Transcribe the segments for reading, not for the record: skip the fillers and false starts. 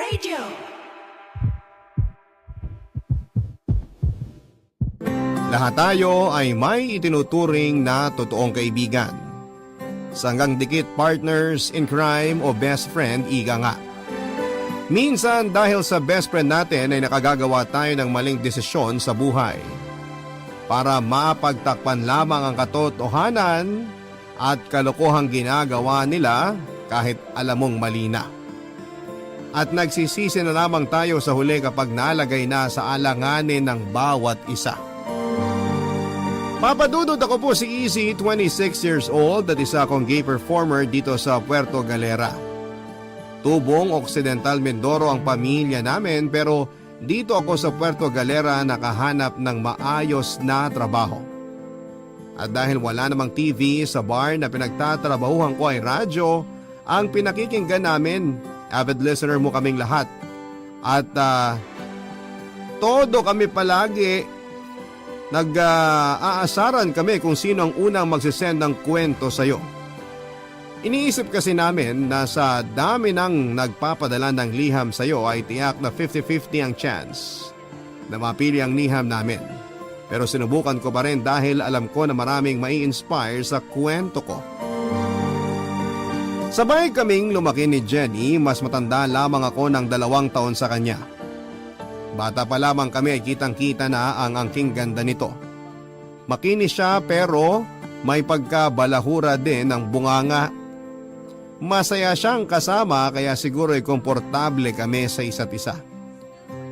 Radio. Lahat tayo ay may itinuturing na totoong kaibigan. Sanggang dikit partners in crime o best friend, ika nga. Minsan dahil sa best friend natin ay nakagagawa tayo ng maling desisyon sa buhay. Para mapagtakpan lamang ang katotohanan at kalokohang ginagawa nila kahit alam mong mali na. At nagsisisi na lamang tayo sa huli kapag nalagay na sa alanganin ng bawat isa. Papadudod ako po si Easy, 26 years old at isa akong gay performer dito sa Puerto Galera. Tubong Occidental Mindoro ang pamilya namin pero dito ako sa Puerto Galera nakahanap ng maayos na trabaho. At dahil wala namang TV sa bar na pinagtatrabahuhan ko ay radyo, ang pinakikinggan namin, avid listener mo kaming lahat. At todo kami palagi nag-aasaran kami kung sino ang unang magsisend ng kwento sa'yo. Iniisip kasi namin na sa dami ng nagpapadala ng liham sa'yo ay tiyak na 50-50 ang chance na mapili ang liham namin. Pero sinubukan ko pa rin dahil alam ko na maraming mai-inspire sa kwento ko. Sabay kaming lumaki ni Jenny, mas matanda lamang ako ng 2 taon sa kanya. Bata pa lamang kami ay kitang-kita na ang angking ganda nito. Makinis siya pero may pagkabalahura din ng bunganga. Masaya siyang kasama kaya siguro ay komportable kami sa isa't isa.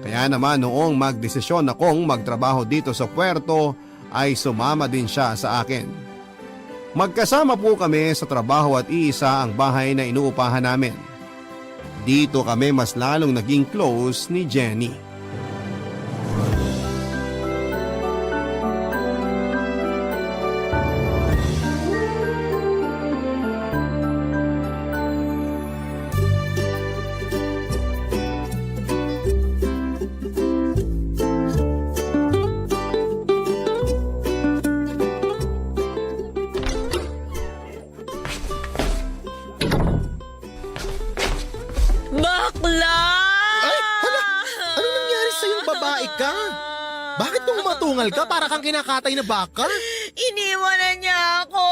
Kaya naman noong magdesisyon akong magtrabaho dito sa puerto ay sumama din siya sa akin. Magkasama po kami sa trabaho at iisa ang bahay na inuupahan namin. Dito kami mas lalong naging close ni Jenny. Bakla! Ay, hala! Ano nangyari sa'yong babae ka? Bakit tumatungal ka para kang kinakatay na baka? Iniwan na niya ako!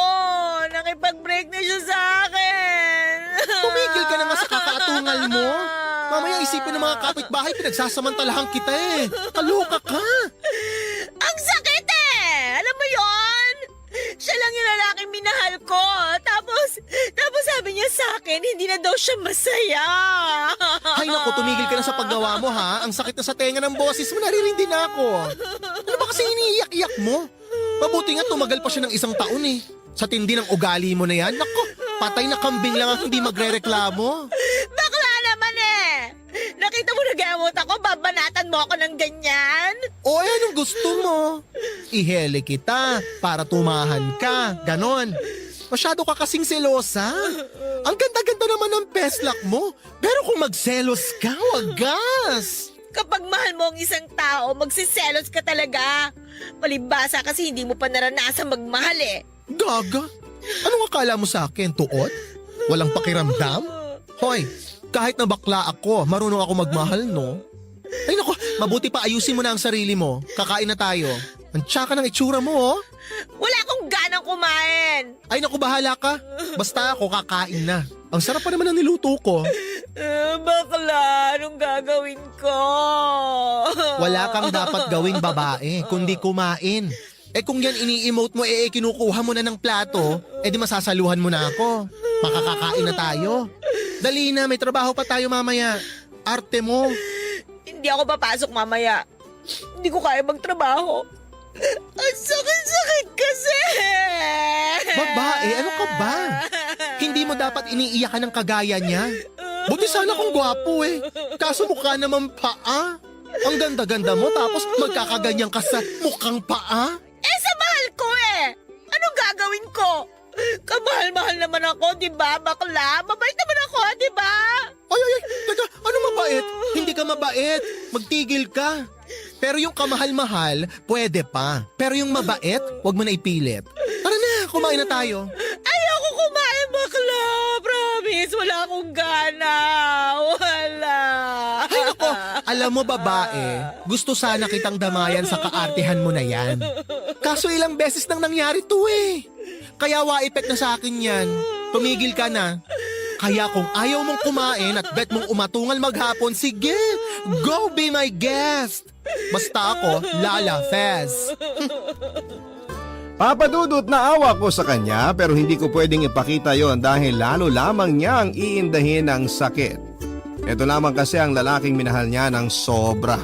Nakipag-break na siya sa akin! Tumigil ka na nga sa kakaatungal mo. Mamaya isipin ng mga kapitbahay pinagsasamantalahan kita eh. Kaloka ka! Ang sakit eh! Alam mo yon? Siya lang yung lalaking minahal ko. Tapos sabi niya sa akin, hindi na daw siya masaya. Ay naku, tumigil ka na sa paggawa mo ha. Ang sakit na sa tenga ng boses mo, naririndi na ako. Ano ba kasi iniiyak-iyak mo? Mabuti nga tumagal pa siya ng 1 taon eh. Sa tindi ng ugali mo na yan, naku, patay na kambing lang ang hindi magre-reklamo. Bakla naman eh! Nakita mo nagamot ako, babanatan mo ako ng ganyan? O anong gusto mo? Ihele kita para tumahan ka, ganon. Masyado ka kasing selosa. Ang ganda-ganda naman ng peslak mo. Pero kung magselos ka, wagas. Kapag mahal mo ang isang tao, magsiselos ka talaga. Palibhasa kasi hindi mo pa naranasan magmahal eh. Gaga? Anong akala mo sa akin, tuod? Walang pakiramdam? Hoy, kahit na bakla ako, marunong ako magmahal, no? Ay naku, mabuti pa ayusin mo na ang sarili mo. Kakain na tayo. Ang tsaka ng itsura mo, oh. Wala akong ganang kumain. Ay naku, bahala ka. Basta ako kakain na. Ang sarap pa naman ng niluto ko. Bakla, anong gagawin ko? Wala kang dapat gawing babae, kundi kumain. Eh kung yan ini-emote mo, kinukuha mo na ng plato, di masasaluhan mo na ako. Makakakain na tayo. Dali na, may trabaho pa tayo mamaya. Arte mo. Hindi ako papasok mamaya. Hindi ko kaya magtrabaho. Ang sakit-sakit kasi! Babae, ano ka ba? Hindi mo dapat iniiyakan ng kagaya niya. Buti sana kung gwapo eh. Kaso mukha naman paa. Ang ganda-ganda mo tapos magkakaganyan ka sa mukhang paa. Sa mahal ko eh! Anong gagawin ko? Kamahal-mahal naman ako, di ba, bakla? Mabait naman ako, di ba? Ay, teka, ano mabait? Hindi ka mabait. Magtigil ka. Pero yung kamahal-mahal, pwede pa. Pero yung mabait, wag mo na ipilit. Tara na, kumain na tayo. Ayoko kumain, bakla. Promise, wala akong gana. Wala. Alam mo babae, gusto sana kitang damayan sa kaartehan mo na yan. Kaso ilang beses nang nangyari to eh. Kaya wa-effect na sa akin yan. Tumigil ka na. Kaya kung ayaw mong kumain at bet mong umatungal maghapon, sige, go be my guest. Basta ako, Lala Fez. Papadudot na awa ko sa kanya pero hindi ko pwedeng ipakita yon dahil lalo lamang niyang iindahin ang sakit. Ito lamang kasi ang lalaking minahal niya ng sobra.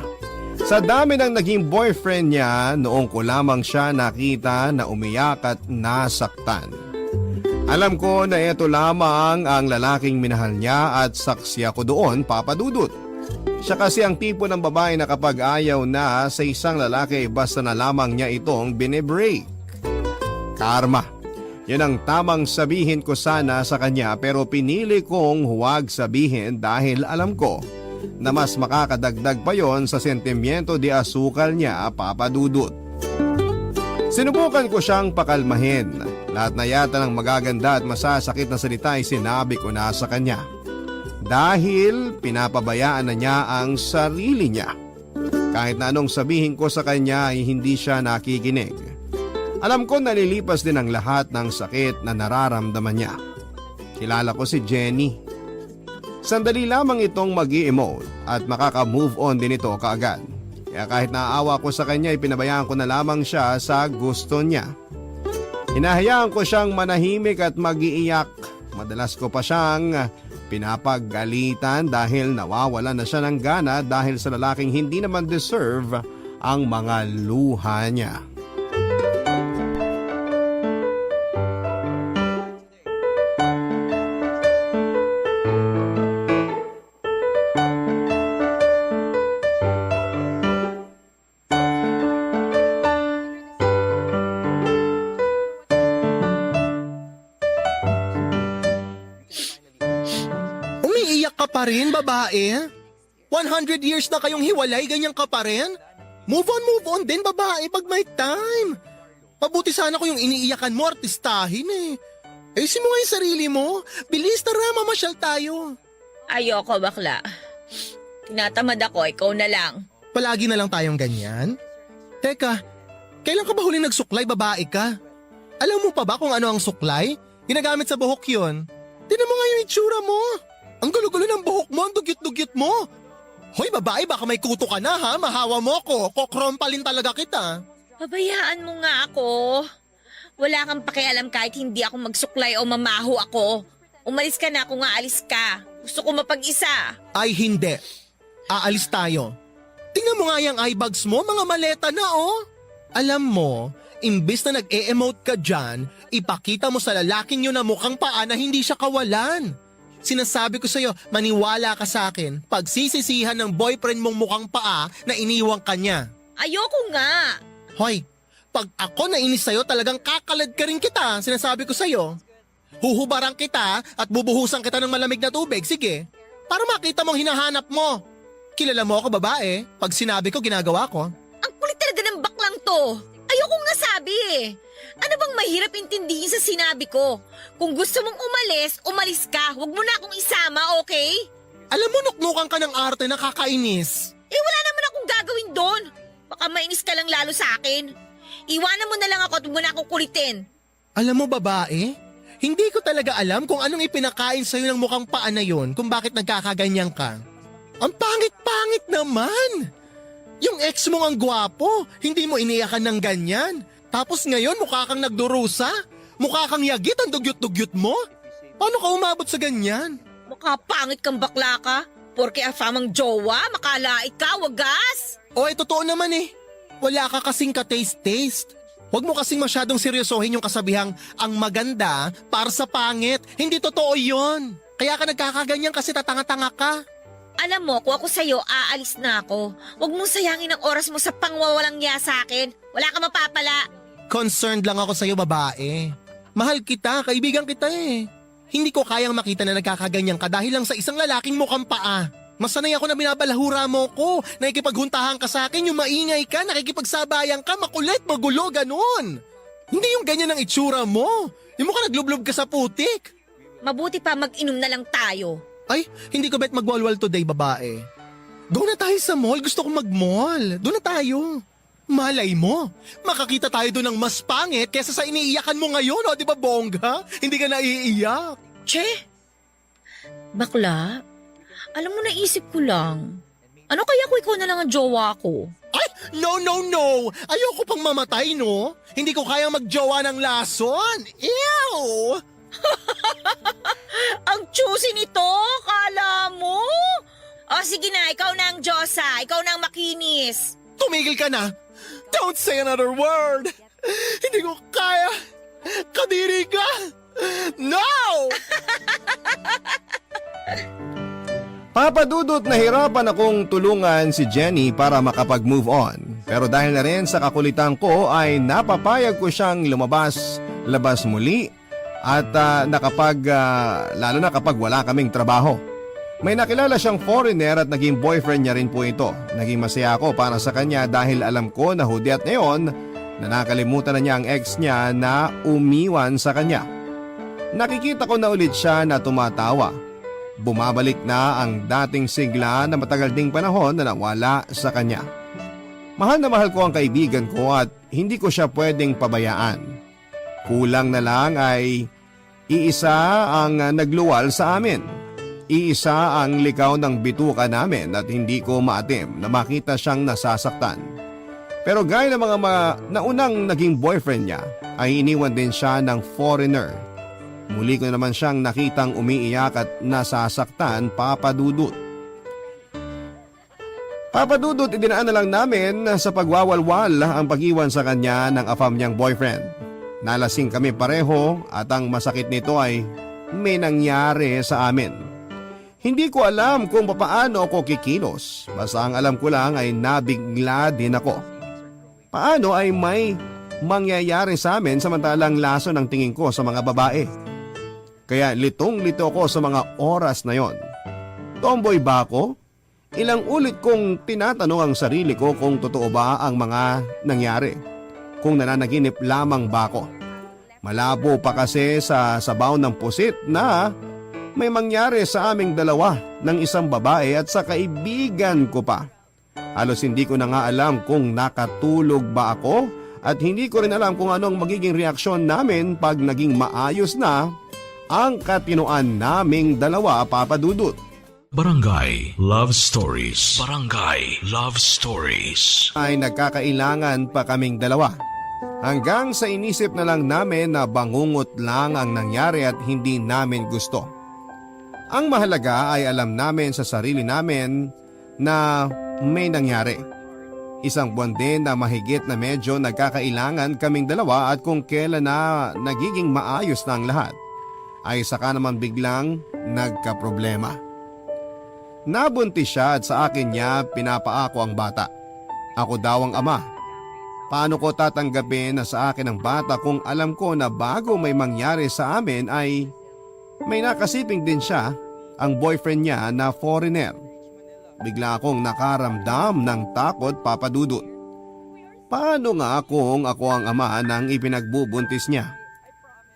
Sa dami ng naging boyfriend niya, noong ko lamang siya nakita na umiyak at nasaktan. Alam ko na ito lamang ang lalaking minahal niya at saksi ako doon, papadudot. Siya kasi ang tipo ng babae na kapag ayaw na sa isang lalaki basta na lamang niya itong binibreak. Karma. Yan ang tamang sabihin ko sana sa kanya pero pinili kong huwag sabihin dahil alam ko na mas makakadagdag pa yon sa sentimiento di asukal niya, papadudot. Sinubukan ko siyang pakalmahin. Lahat na yata ng magaganda at masasakit na salita ay sinabi ko na sa kanya. Dahil pinapabayaan na niya ang sarili niya. Kahit na anong sabihin ko sa kanya ay hindi siya nakikinig. Alam ko nalilipas din ang lahat ng sakit na nararamdaman niya. Kilala ko si Jenny. Sandali lamang itong mag-i-emote at makaka-move on din ito kaagad. Kaya kahit naaawa ko sa kanya, ipinabayaan ko na lamang siya sa gusto niya. Hinahayaan ko siyang manahimik at mag-iiyak. Madalas ko pa siyang pinapagalitan dahil nawawala na siya ng gana dahil sa lalaking hindi naman deserve ang mga luha niya. Pa rin, babae? 100 years na kayong hiwalay, ganyan ka pa rin? Move on din, babae, pag may time. Mabuti sana ko yung iniiyakan mo, artistahin eh. Ayusin mo nga yung sarili mo. Bilis, tara, mamasyal tayo. Ayoko, bakla. Tinatamad ako, ikaw na lang. Palagi na lang tayong ganyan? Teka, kailan ka ba huling nagsuklay, babae ka? Alam mo pa ba kung ano ang suklay? Ginagamit sa buhok yun. Tinan mo nga yung itsura mo. Ang gulo-gulo ng buhok mo, ang dugyot-dugyot mo. Hoy babae, baka may kuto ka na ha, mahawa mo ko, kokrompalin talaga kita. Pabayaan mo nga ako. Wala kang pakialam kahit hindi ako magsuklay o mamaho ako. Umalis ka na kung aalis ka. Gusto ko mapag-isa. Ay hindi, aalis tayo. Tingnan mo nga yung eye bags mo, mga maleta na oh. Alam mo, imbis na nag-e-emote ka dyan, ipakita mo sa lalaking yun na mukhang paa na hindi siya kawalan. Sinasabi ko sa'yo, maniwala ka sa akin, pagsisisihan ng boyfriend mong mukhang paa na iniwang ka niya. Ayoko nga. Hoy, pag ako nainis sa'yo, talagang kakalad ka rin kita, sinasabi ko sa'yo. Huhubarang kita at bubuhusan kita ng malamig na tubig, sige. Para makita mong hinahanap mo. Kilala mo ako babae, pag sinabi ko, ginagawa ko. Ang kulit talaga ng baklang to. Ayoko nga sabi eh. Ano bang mahirap intindihin sa sinabi ko? Kung gusto mong umalis, umalis ka. Huwag mo na akong isama, okay? Alam mo, nuknukan ka ng arte, nakakainis. Eh wala naman akong gagawin doon. Baka mainis ka lang lalo sa akin. Iwanan mo na lang ako at huwag mo na akong kulitin. Alam mo babae, hindi ko talaga alam kung anong ipinakain sa'yo ng mukhang paa na yun kung bakit nagkakaganyan ka. Ang pangit-pangit naman! Yung ex mo ang gwapo, hindi mo iniyakan ng ganyan. Tapos ngayon mukha kang nagdurusa? Mukha kang yagit ang dugyot-dugyot mo? Paano ka umabot sa ganyan? Mukha pangit kang bakla ka. Porke afamang jowa, makalait ka, wagas. O totoo naman eh. Wala ka kasing ka-taste-taste. Huwag mo kasing masyadong seryosohin yung kasabihang ang maganda para sa pangit. Hindi totoo yon. Kaya ka nagkakaganyan kasi tatanga-tanga ka. Alam mo, kung ako sa'yo, aalis na ako. Huwag mong sayangin ang oras mo sa pangwawalang niya sa akin. Wala ka mapapala. Concerned lang ako sa'yo, babae. Mahal kita, kaibigan kita eh. Hindi ko kayang makita na nagkakaganyan ka dahil lang sa isang lalaking mukhang paa. Masanay ako na binabalahura mo ko, nakikipaghuntahan ka sa akin, yung maingay ka, nakikipagsabayan ka, makulit, magulo, ganun. Hindi yung ganyan ang itsura mo. Yung mukha naglublob ka sa putik. Mabuti pa mag-inom na lang tayo. Ay, hindi ko bet magwalwal today, babae. Go na tayo sa mall. Gusto kong mag-mall. Doon na tayo. Malay mo, makakita tayo doon ng mas pangit kesa sa iniiyakan mo ngayon, o di ba bongga? Hindi ka naiiyak. Che? Bakla? Alam mo, naisip ko lang. Ano kaya kung ikaw na lang ang jowa ko? Ay, no. Ayoko pang mamatay, no? Hindi ko kaya magjowa ng lason. Ew! Ang choosy nito, kala mo? O sige na, ikaw na ang Diyosa, ikaw na ang makinis. Tumigil ka na. Don't say another word. Hindi ko kaya. Kadiri ka. No! Papa Dudut, nahirapan akong tulungan si Jenny para makapag-move on. Pero dahil na rin sa kakulitan ko ay napapayag ko siyang labas muli at lalo na kapag wala kaming trabaho. May nakilala siyang foreigner at naging boyfriend niya rin po ito. Naging masaya ako para sa kanya dahil alam ko na hudyat ngayon na nakalimutan na niya ang ex niya na umiwan sa kanya. Nakikita ko na ulit siya na tumatawa. Bumabalik na ang dating sigla na matagal ding panahon na nawala sa kanya. Mahal na mahal ko ang kaibigan ko at hindi ko siya pwedeng pabayaan. Kulang na lang ay iisa ang nagluwal sa amin. Iisa ang likaw ng bituka namin at hindi ko maatim na makita siyang nasasaktan. Pero gaya ng mga naunang naging boyfriend niya ay iniwan din siya ng foreigner. Muli ko naman siyang nakitang umiiyak at nasasaktan, Papa Dudut. Papa Dudut, idinaan na lang namin sa pagwawalwal ang pag-iwan sa kanya ng afam niyang boyfriend. Nalasing kami pareho at ang masakit nito ay may nangyari sa amin. Hindi ko alam kung paano ako kikilos. Basta ang alam ko lang ay nabigla din ako. Paano ay may mangyayari sa amin samantalang laso ng tingin ko sa mga babae? Kaya litong-lito ako sa mga oras na yon. Tomboy ba ako? Ilang ulit kong tinatanong ang sarili ko kung totoo ba ang mga nangyari. Kung nananaginip lamang ba ako. Malabo pa kasi sa sabaw ng pusit na may mangyari sa aming dalawa ng isang babae at sa kaibigan ko pa. Halos hindi ko na nga alam kung nakatulog ba ako at hindi ko rin alam kung anong magiging reaksyon namin pag naging maayos na ang katinoan naming dalawa, Papa Dudut. Barangay Love Stories. Barangay Love Stories. Ay nagkakailangan pa kaming dalawa. Hanggang sa inisip na lang namin na bangungot lang ang nangyari at hindi namin gusto. Ang mahalaga ay alam namin sa sarili namin na may nangyari. Isang buwan din na mahigit na medyo nagkakailangan kaming dalawa at kung kailan na nagiging maayos na ang lahat, ay saka naman biglang nagkaproblema. Nabuntis siya at sa akin niya pinapaako ang bata. Ako daw ang ama. Paano ko tatanggapin na sa akin ang bata kung alam ko na bago may mangyari sa amin ay may nakasiping din siya, ang boyfriend niya na foreigner. Bigla akong nakaramdam ng takot, Papa Dudut. Paano nga kung ako ang ama ng ipinagbubuntis niya?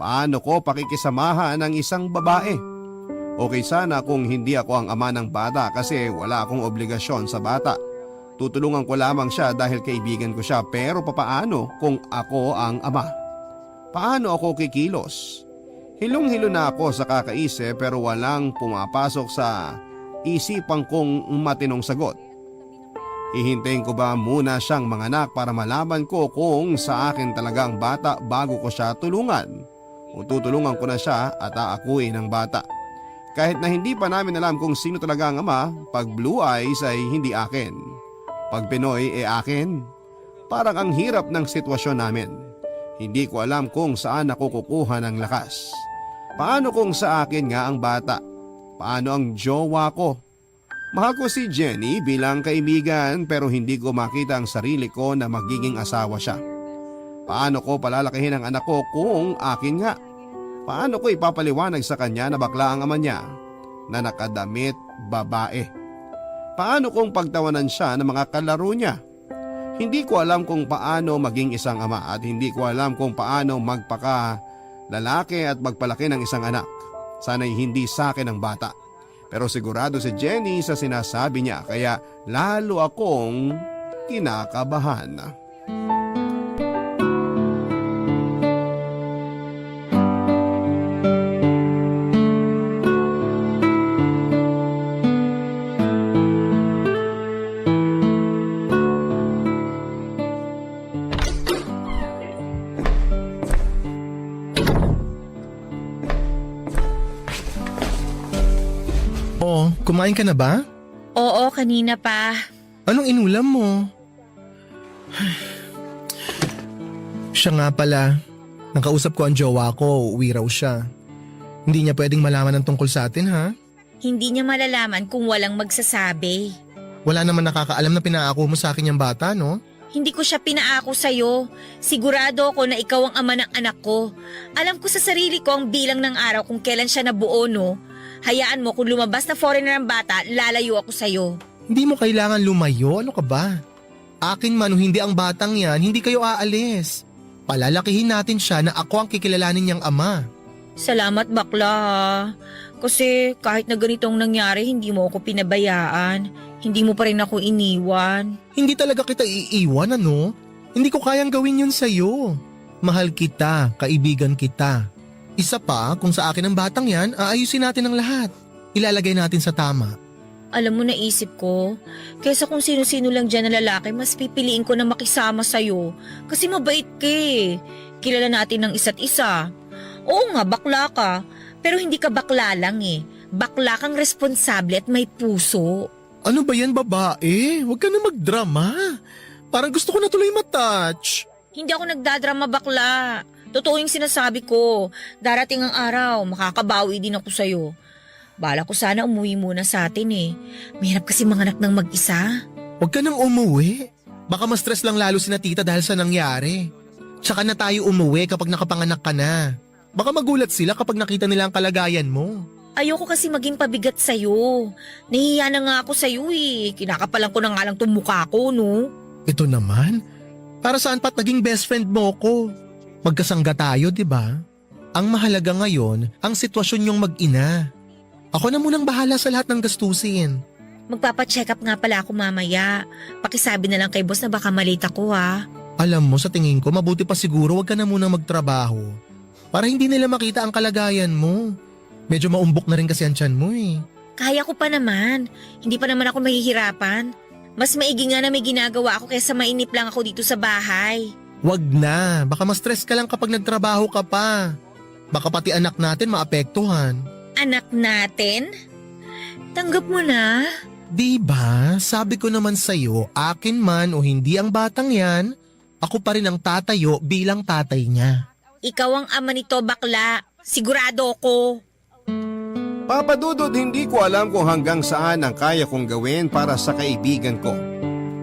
Paano ko pakikisamahan ng isang babae? Okay sana kung hindi ako ang ama ng bata kasi wala akong obligasyon sa bata. Tutulungan ko lamang siya dahil kaibigan ko siya, pero papaano kung ako ang ama? Paano ako kikilos? Hilong-hilo na ako sa kakaisip pero walang pumapasok sa isipan kong matinong sagot. Hihintayin ko ba muna siyang manganak para malaman ko kung sa akin talaga ang bata bago ko siya tulungan? O tutulungan ko na siya at aakuin ang bata? Kahit na hindi pa namin alam kung sino talaga ang ama, pag blue eyes ay hindi akin. Pag Pinoy akin. Parang ang hirap ng sitwasyon namin. Hindi ko alam kung saan ako kukuha ng lakas. Paano kung sa akin nga ang bata? Paano ang jowa ko? Mahal ko si Jenny bilang kaibigan pero hindi ko makita ang sarili ko na magiging asawa siya. Paano ko palalakihin ang anak ko kung akin nga? Paano ko ipapaliwanag sa kanya na bakla ang ama niya na nakadamit babae? Paano kung pagtawanan siya ng mga kalaro niya? Hindi ko alam kung paano maging isang ama at hindi ko alam kung paano magpaka lalaki at magpalaki ng isang anak. Sana'y hindi sa akin ang bata. Pero sigurado si Jenny sa sinasabi niya kaya lalo akong kinakabahan. Oh, kumain ka na ba? Oo, kanina pa. Anong inulam mo? Siya nga pala. Nakausap ko ang jowa ko, uwi raw siya. Hindi niya pwedeng malaman ang tungkol sa atin, ha? Hindi niya malalaman kung walang magsasabi. Wala naman nakakaalam na pinaako mo sa akin yung bata, no? Hindi ko siya pinaako sa'yo. Sigurado ako na ikaw ang ama ng anak ko. Alam ko sa sarili ko ang bilang ng araw kung kailan siya nabuo, no? Hayaan mo kung lumabas na foreigner ang bata, lalayo ako sa'yo. Hindi mo kailangan lumayo, ano ka ba? Akin man o hindi ang batang yan, hindi kayo aalis. Palalakihin natin siya na ako ang kikilalanin niyang ama. Salamat bakla ha. Kasi kahit na ganitong nangyari, hindi mo ako pinabayaan. Hindi mo pa rin ako iniwan. Hindi talaga kita iiwan, ano? Hindi ko kayang gawin yun sa'yo. Mahal kita, kaibigan kita. Isa pa, kung sa akin ang batang yan, aayusin natin ang lahat. Ilalagay natin sa tama. Alam mo, naisip ko, kaysa kung sino-sino lang dyan na lalaki, mas pipiliin ko na makisama sa'yo. Kasi mabait ka eh. Kilala natin ng isa't isa. Oo nga, bakla ka. Pero hindi ka bakla lang eh. Bakla kang responsable at may puso. Ano ba yan, babae? Huwag ka na magdrama. Parang gusto ko na tuloy matouch. Hindi ako nagdadrama bakla. Totoo yung sinasabi ko. Darating ang araw, makakabawi din ako sa'yo. Bala ko sana umuwi muna sa atin eh. Mahirap kasi manganak ng mag-isa. Huwag ka nang umuwi. Baka ma-stress lang lalo si na tita dahil sa nangyari. Tsaka na tayo umuwi kapag nakapanganak ka na. Baka magulat sila kapag nakita nila ang kalagayan mo. Ayoko kasi maging pabigat sa'yo. Nahihiya na nga ako sa'yo eh. Kinakapalan ko na nga lang itong mukha ko, no? Ito naman? Para saan pa't naging best friend mo ko? Magkasangga tayo, di ba? Ang mahalaga ngayon, ang sitwasyon niyong mag-ina. Ako na munang bahala sa lahat ng gastusin. Magpapacheck up nga pala ako mamaya. Pakisabi na lang kay boss na baka malita ko ha. Alam mo, sa tingin ko, mabuti pa siguro wag ka na munang magtrabaho. Para hindi nila makita ang kalagayan mo. Medyo maumbok na rin kasi ang tiyan mo eh. Kaya ko pa naman. Hindi pa naman ako mahihirapan. Mas maigi nga na may ginagawa ako kaysa mainip lang ako dito sa bahay. Wag na, baka ma-stress ka lang kapag nagtrabaho ka pa. Baka pati anak natin maapektuhan. Anak natin? Tanggap mo na? Diba, sabi ko naman sa'yo, akin man o hindi ang batang yan, ako pa rin ang tatayo bilang tatay niya. Ikaw ang ama nito, bakla. Sigurado ko. Papa Dudut, hindi ko alam kung hanggang saan ang kaya kong gawin para sa kaibigan ko.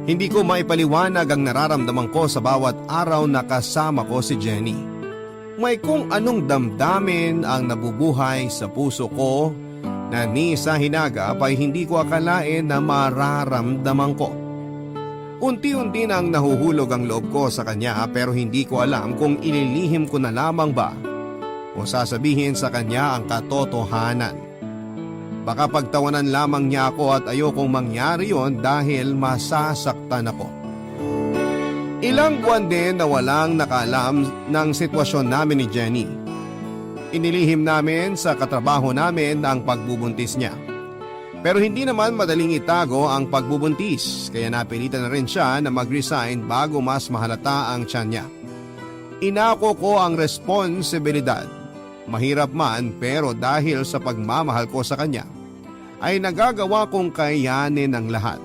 Hindi ko maipaliwanag ang nararamdaman ko sa bawat araw na kasama ko si Jenny. May kung anong damdamin ang nabubuhay sa puso ko na ni sa hinagap ay hindi ko akalain na mararamdaman ko. Unti-unti nang nahuhulog ang loob ko sa kanya pero hindi ko alam kung ililihim ko na lamang ba o sasabihin sa kanya ang katotohanan. Baka pagtawanan lamang niya ako at ayokong mangyari yon dahil masasaktan ako. Ilang buwan din na walang nakaalam ng sitwasyon namin ni Jenny. Inilihim namin sa katrabaho namin ang pagbubuntis niya. Pero hindi naman madaling itago ang pagbubuntis kaya napilitan na rin siya na mag-resign bago mas mahalata ang tiyan niya. Inako ko ang responsibilidad. Mahirap man pero dahil sa pagmamahal ko sa kanya, ay nagagawa kong kayanin ang lahat.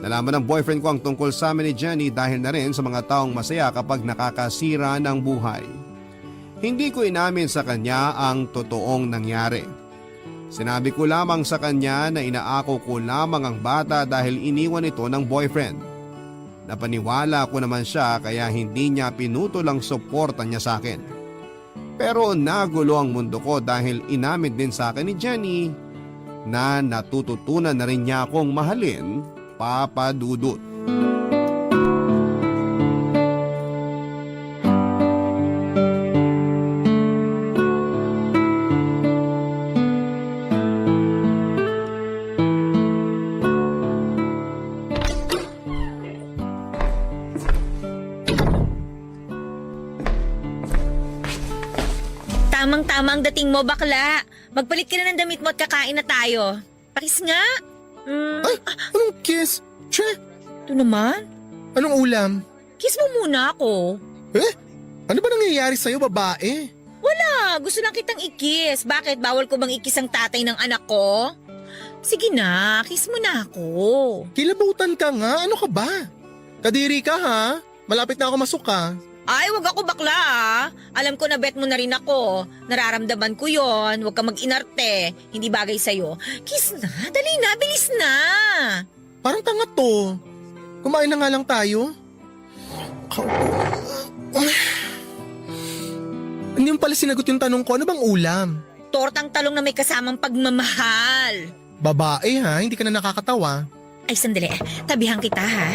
Nalaman ng boyfriend ko ang tungkol sa amin ni Jenny dahil na rin sa mga taong masaya kapag nakakasira ng buhay. Hindi ko inamin sa kanya ang totoong nangyari. Sinabi ko lamang sa kanya na inaako ko lamang ang bata dahil iniwan ito ng boyfriend. Napaniwala ko naman siya kaya hindi niya pinutol ang suporta niya sa akin. Pero nagulo ang mundo ko dahil inamin din sa akin ni Jenny na natututunan na rin niya akong mahalin, Papa Dudut. namang dating mo, bakla. Magpalit ka na ng damit mo at kakain na tayo. Pakis nga. Ay, anong kiss? Che, Ito naman. anong ulam? Kiss mo muna ako. Ano ba nangyayari sa'yo, babae? Wala, gusto lang kitang ikis. Bakit? Bawal ko bang ikis ang tatay ng anak ko? Sige na, kiss mo na ako. Kilabutan ka nga, ano ka ba? Kadiri ka ha? Malapit na ako masuka. Ay, wag ako bakla ah. Alam ko na bet mo na rin ako. Nararamdaman ko yon. Huwag ka mag-inarte. Hindi bagay sa'yo. Kiss na, dali na, bilis na. Parang tanga to. Kumain na nga lang tayo. Hindi mo pala sinagot yung tanong ko, ano bang ulam? Tortang talong na may kasamang pagmamahal. Babae ha, hindi ka na nakakatawa. Ay, sandali. Tabihan kita ha.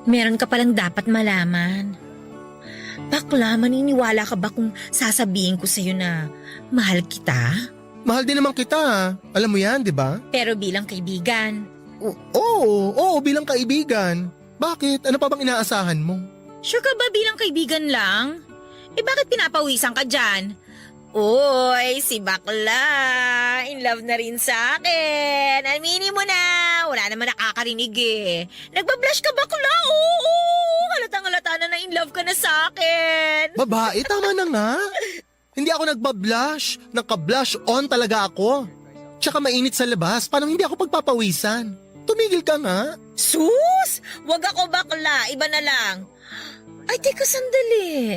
Meron ka palang dapat malaman. Bakla, maniniwala ka ba kung sasabihin ko sa'yo na mahal kita? Mahal din naman kita ha. Alam mo yan, di ba? Pero bilang kaibigan. Oo, bilang kaibigan. Bakit? Ano pa bang inaasahan mo? Sure ka ba bilang kaibigan lang? Eh bakit pinapawisan ka dyan? Uy, si bakla. In love na rin sa akin. Aminin mo na. Wala naman nakakarinig eh. Nagbablush ka bakla? Oo. Halatang-halata na in love ka na sa akin. Babae, tama na nga. Hindi ako nagbablush. Naka-blush on talaga ako. Tsaka mainit sa labas, parang hindi ako pagpapawisan. Tumigil ka nga. Sus! Wag ako bakla. Iba na lang. Ay, teka sandali.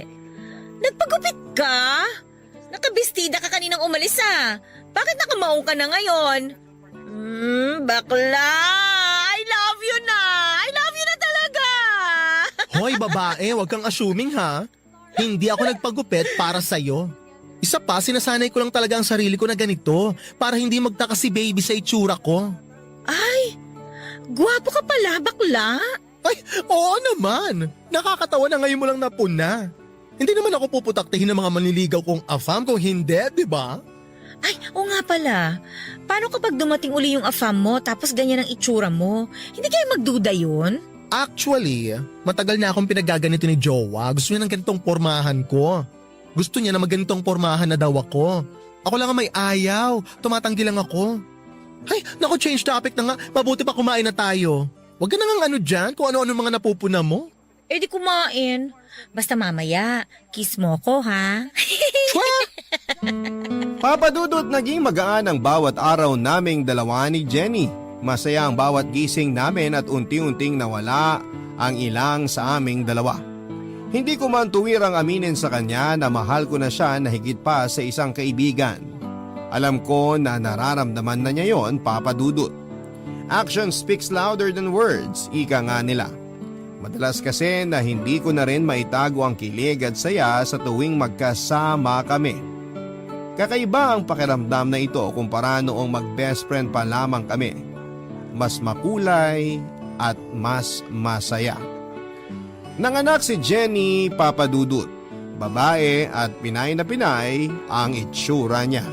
Nagpagupit ka? Nakabistida ka kaninang umalis ah. Bakit nakamaong ka na ngayon? Bakla! I love you na! I love you na talaga! Hoy babae, wag kang assuming ha. Hindi ako nagpagupit para sa'yo. Isa pa, sinasanay ko lang talaga ang sarili ko na ganito para hindi magtaka si baby sa itsura ko. Ay! Gwapo ka pala, bakla! Ay, oo naman. Nakakatawa na ngayon mo lang napuna. Hindi naman ako puputaktihin ng mga manliligaw kong afam kung hindi, di ba? Ay, oo nga pala. Paano kapag dumating uli yung afam mo tapos ganyan ang itsura mo? Hindi kayo magduda yun? Actually, matagal na akong pinagaganito ni Jowa. Gusto niya ng ganitong pormahan ko. Gusto niya na magganitong pormahan na daw ako. Ako lang ang may ayaw. Tumatanggi lang ako. Ay, naku, change topic na nga. Mabuti pa kumain na tayo. Huwag ka na nga ano dyan kung ano-ano mga napupuna mo. Eh di kumain. Basta mamaya, kiss mo ko ha? Papa Dudut, naging magaan ang bawat araw naming dalawa ni Jenny. Masaya ang bawat gising namin at unti-unting nawala ang ilang sa aming dalawa. Hindi ko man tuwirang aminin sa kanya na mahal ko na siya na higit pa sa isang kaibigan. Alam ko na nararamdaman na niya yon, Papa Dudut. Action speaks louder than words, ika nga nila. Madalas kasi na hindi ko na rin maitago ang kilig at saya sa tuwing magkasama kami. Kakaiba ang pakiramdam na ito kumpara noong mag-best friend pa lamang kami. Mas makulay at mas masaya. Nanganak si Jenny, Papa Dudut. Babae at Pinay na Pinay ang itsura niya.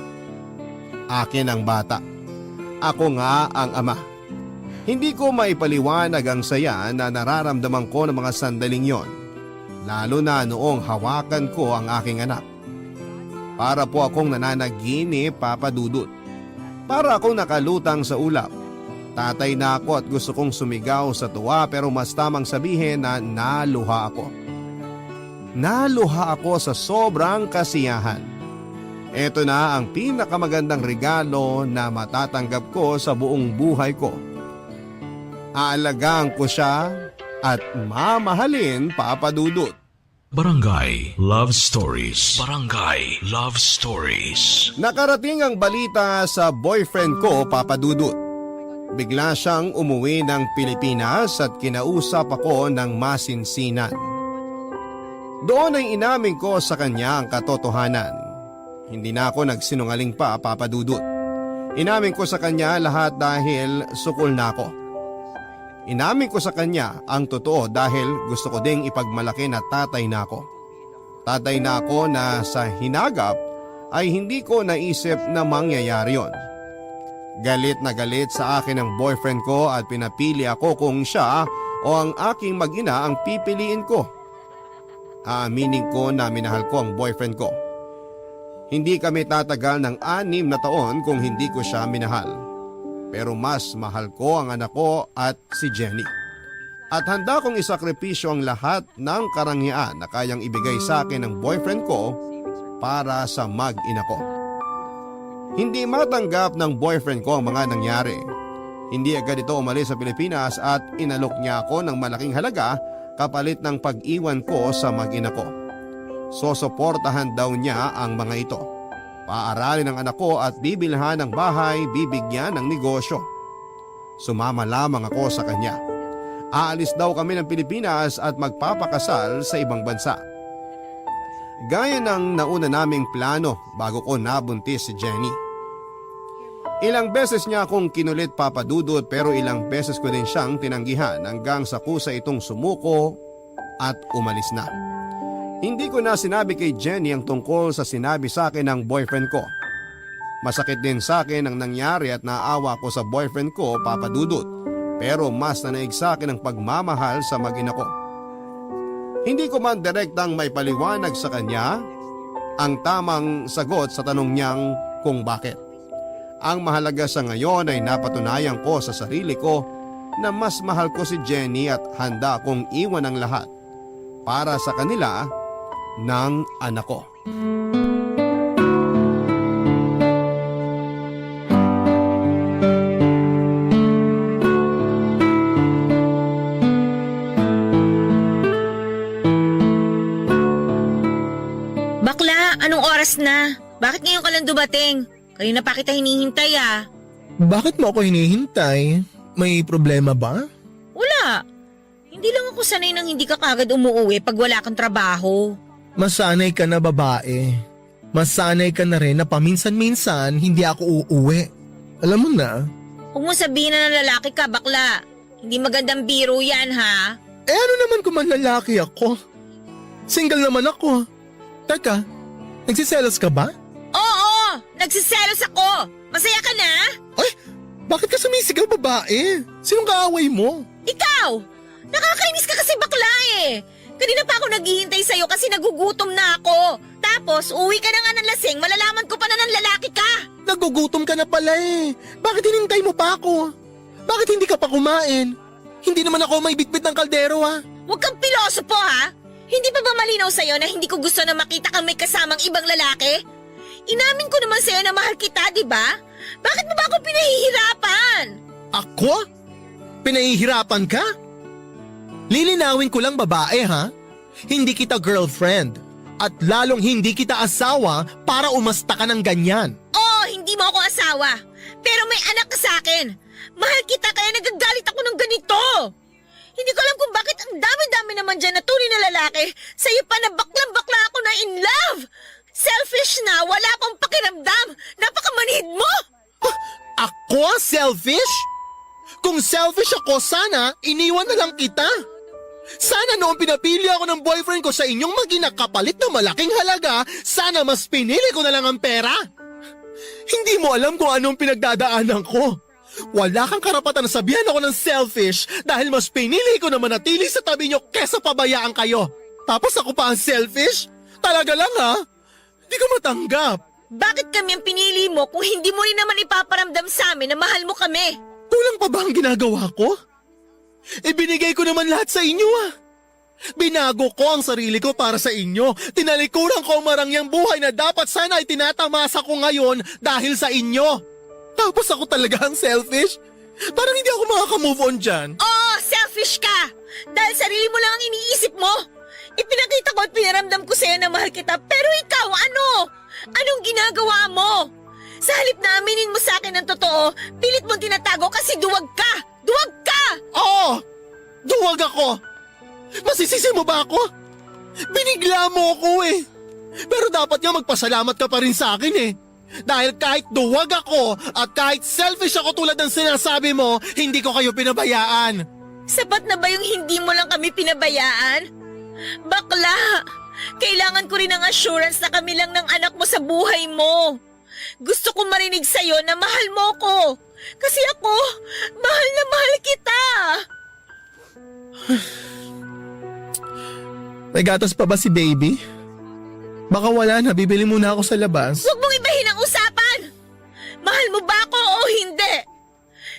Akin ang bata. Ako nga ang ama. Hindi ko maipaliwanag ang saya na nararamdaman ko ng mga sandaling yon. Lalo na noong hawakan ko ang aking anak. Para po akong nananaginip, Papa Dudut. Para akong nakalutang sa ulap. Tatay na ako at gusto kong sumigaw sa tuwa pero mas tamang sabihin na naluha ako. Naluha ako sa sobrang kasiyahan. Ito na ang pinakamagandang regalo na matatanggap ko sa buong buhay ko. Aalagaan ko siya at mamahalin, Papa Dudut. Barangay Love Stories. Barangay Love Stories. Nakarating ang balita sa boyfriend ko, Papa Dudut. Bigla siyang umuwi ng Pilipinas at kinausap ako ng masinsinan. Doon ay inamin ko sa kanya ang katotohanan. Hindi na ako nagsinungaling pa, Papa Dudut. Inamin ko sa kanya lahat dahil sukol na ako. Inamin ko sa kanya ang totoo dahil gusto ko ding ipagmalaki na tatay na ako. Tatay na ako na sa hinagap ay hindi ko naisip na mangyayari yon. Galit na galit sa akin ang boyfriend ko at pinapili ako kung siya o ang aking mag-ina ang pipiliin ko. Aaminin ko na minahal ko ang boyfriend ko. Hindi kami tatagal ng 6 na taon kung hindi ko siya minahal. Pero mas mahal ko ang anak ko at si Jenny. At handa kong isakripisyo ang lahat ng karangyaan na kayang ibigay sa akin ng boyfriend ko para sa mag-ina ko. Hindi matanggap ng boyfriend ko ang mga nangyari. Hindi agad ito umalis sa Pilipinas at inalok niya ako ng malaking halaga kapalit ng pag-iwan ko sa mag-ina ko. Sosuportahan daw niya ang mga ito. Paaralin ang anak ko at bibilhan ng bahay, bibigyan ng negosyo. Sumama lamang ako sa kanya. Aalis daw kami ng Pilipinas at magpapakasal sa ibang bansa. Gaya ng nauna naming plano bago ko nabuntis si Jenny. Ilang beses niya akong kinulit papadudot pero ilang beses ko din siyang tinanggihan hanggang sa kusa itong sumuko at umalis na. Hindi ko na sinabi kay Jenny ang tungkol sa sinabi sa akin ng boyfriend ko. Masakit din sa akin ang nangyari at naawa ko sa boyfriend ko papadudot pero mas nanaig sa akin ang pagmamahal sa mag-ina ko. Hindi ko man direktang may paliwanag sa kanya ang tamang sagot sa tanong niyang kung bakit. Ang mahalaga sa ngayon ay napatunayan ko sa sarili ko na mas mahal ko si Jenny at handa akong iwan ang lahat para sa kanila ng anak ko. Bakla, anong oras na? Bakit ngayon ka lang dumating? Kanina pa kita hinihintay ah. Bakit mo ako hinihintay? May problema ba? Wala. Hindi lang ako sanay nang hindi ka kagad umuuwi pag wala kang trabaho. Masanay ka na babae. Masanay ka na rin na paminsan-minsan hindi ako uuwi. Alam mo na. Huwag mo sabihin na ng lalaki ka, bakla. Hindi magandang biro yan ha. Eh ano naman kung man lalaki ako? Single naman ako. Teka, nagsiselos ka ba? Oo, nagsiselos ako. Masaya ka na? Ay, bakit ka sumisigaw babae? Sinong kaaway mo? Ikaw! Nakakainis ka kasi bakla eh. Kanina pa ako naghihintay sa'yo kasi nagugutom na ako. Tapos, uwi ka na nga ng lasing, malalaman ko pa na ng lalaki ka. Nagugutom ka na pala eh. Bakit hinintay mo pa ako? Bakit hindi ka pa kumain? Hindi naman ako may bitbit ng kaldero ha. Huwag kang pilosopo ha. Hindi pa ba malinaw sa'yo na hindi ko gusto na makita kang may kasamang ibang lalaki? Inamin ko naman sa'yo na mahal kita, di ba? Bakit mo ba ako pinahihirapan? Ako? Pinahihirapan ka? Lilinawin ko lang babae ha? Hindi kita girlfriend. At lalong hindi kita asawa para umasta ka ng ganyan. Oo, hindi mo ako asawa. Pero may anak ka sa akin. Mahal kita kaya nagagalit ako ng ganito. Hindi ko alam kung bakit ang dami-dami naman dyan na tunay na lalaki. Sa'yo pa na baklang-bakla ako na in love. Selfish na, wala pang pakiramdam. Napakamanhid mo. Ako? Selfish? Kung selfish ako, sana iniwan na lang kita. Sana noong pinapili ako ng boyfriend ko sa inyong mag-ina kapalit na malaking halaga, sana mas pinili ko na lang ang pera. Hindi mo alam kung anong pinagdadaanan ko. Wala kang karapatan na sabihan ako ng selfish dahil mas pinili ko na manatili sa tabi niyo kesa pabayaan kayo. Tapos ako pa ang selfish? Talaga lang ha? Hindi ko matanggap. Bakit kami ang pinili mo kung hindi mo rin naman ipaparamdam sa amin na mahal mo kami? Kulang pa ba ang ginagawa ko? Ibinigay ko naman lahat sa inyo ah. Binago ko ang sarili ko para sa inyo. Tinalikuran ko ang marangyang buhay na dapat sana ay tinatamasa ko ngayon dahil sa inyo. Tapos ako talaga ang selfish? Parang hindi ako makaka-move on dyan. Oo, selfish ka! Dahil sarili mo lang ang iniisip mo. Ipinakita ko at pinaramdam ko sa'yo na mahal kita. Pero ikaw, ano? Anong ginagawa mo? Sa halip na aminin mo sa akin ng totoo, pilit mong tinatago kasi duwag ka! Duwag ka! Oo! Duwag ako! Masisisi mo ba ako? Binigla mo ako eh. Pero dapat nga magpasalamat ka pa rin sa akin eh. Dahil kahit duwag ako at kahit selfish ako tulad ng sinasabi mo, hindi ko kayo pinabayaan. Sapat na ba yung hindi mo lang kami pinabayaan? Bakla! Kailangan ko rin ng assurance na kami lang ng anak mo sa buhay mo. Gusto kong marinig sa'yo na mahal mo ko. Kasi ako, mahal na mahal kita. May gatas pa ba si baby? Baka wala na, bibili muna ako sa labas. Huwag mong ibahin ang usapan! Mahal mo ba ako o hindi?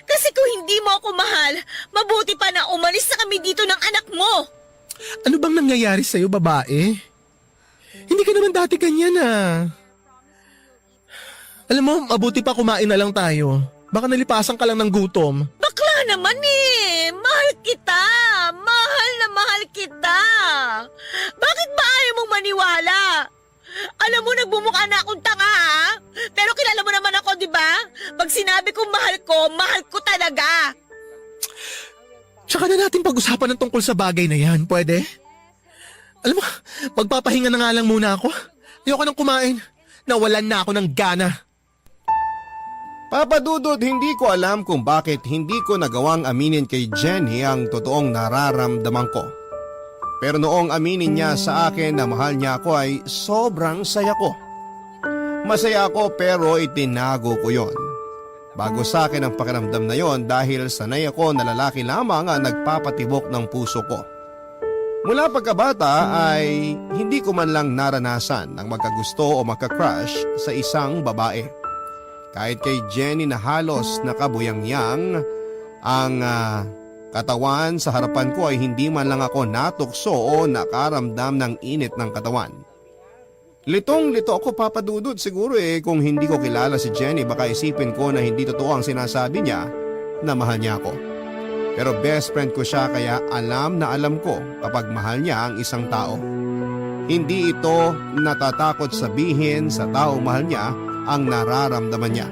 Kasi kung hindi mo ako mahal, mabuti pa na umalis na kami dito ng anak mo. Ano bang nangyayari sa'yo, babae? Hindi ka naman dati ganyan Alam mo, mabuti pa kumain na lang tayo. Baka nalipasan ka lang ng gutom. Bakla naman eh! Mahal kita! Mahal na mahal kita! Bakit ba ayaw mong maniwala? Alam mo, nagbumukha na akong tanga ha? Pero kilala mo naman ako, di ba? Pag sinabi kong mahal ko talaga! Tsaka na natin pag-usapan ng tungkol sa bagay na yan, pwede? Alam mo, magpapahinga na nga lang muna ako. Ayoko nang kumain. Nawalan na ako ng gana. Papa Dudut, hindi ko alam kung bakit hindi ko nagawang aminin kay Jenny ang totoong nararamdaman ko. Pero noong aminin niya sa akin na mahal niya ako ay sobrang saya ko. Masaya ako pero itinago ko yon. Bago sa akin ang pakiramdam na yon dahil sanay ako na lalaki lamang ang nagpapatibok ng puso ko. Mula pagkabata ay hindi ko man lang naranasan ang magkagusto o magka-crush sa isang babae. Kahit kay Jenny na halos nakabuyangyang ang katawan sa harapan ko ay hindi man lang ako natukso o nakaramdam ng init ng katawan. Litong-lito ako, Papa Dudut, siguro kung hindi ko kilala si Jenny baka isipin ko na hindi totoo ang sinasabi niya na mahal niya ako. Pero best friend ko siya kaya alam na alam ko kapag mahal niya ang isang tao. Hindi ito natatakot sabihin sa taong mahal niya ang nararamdaman niya.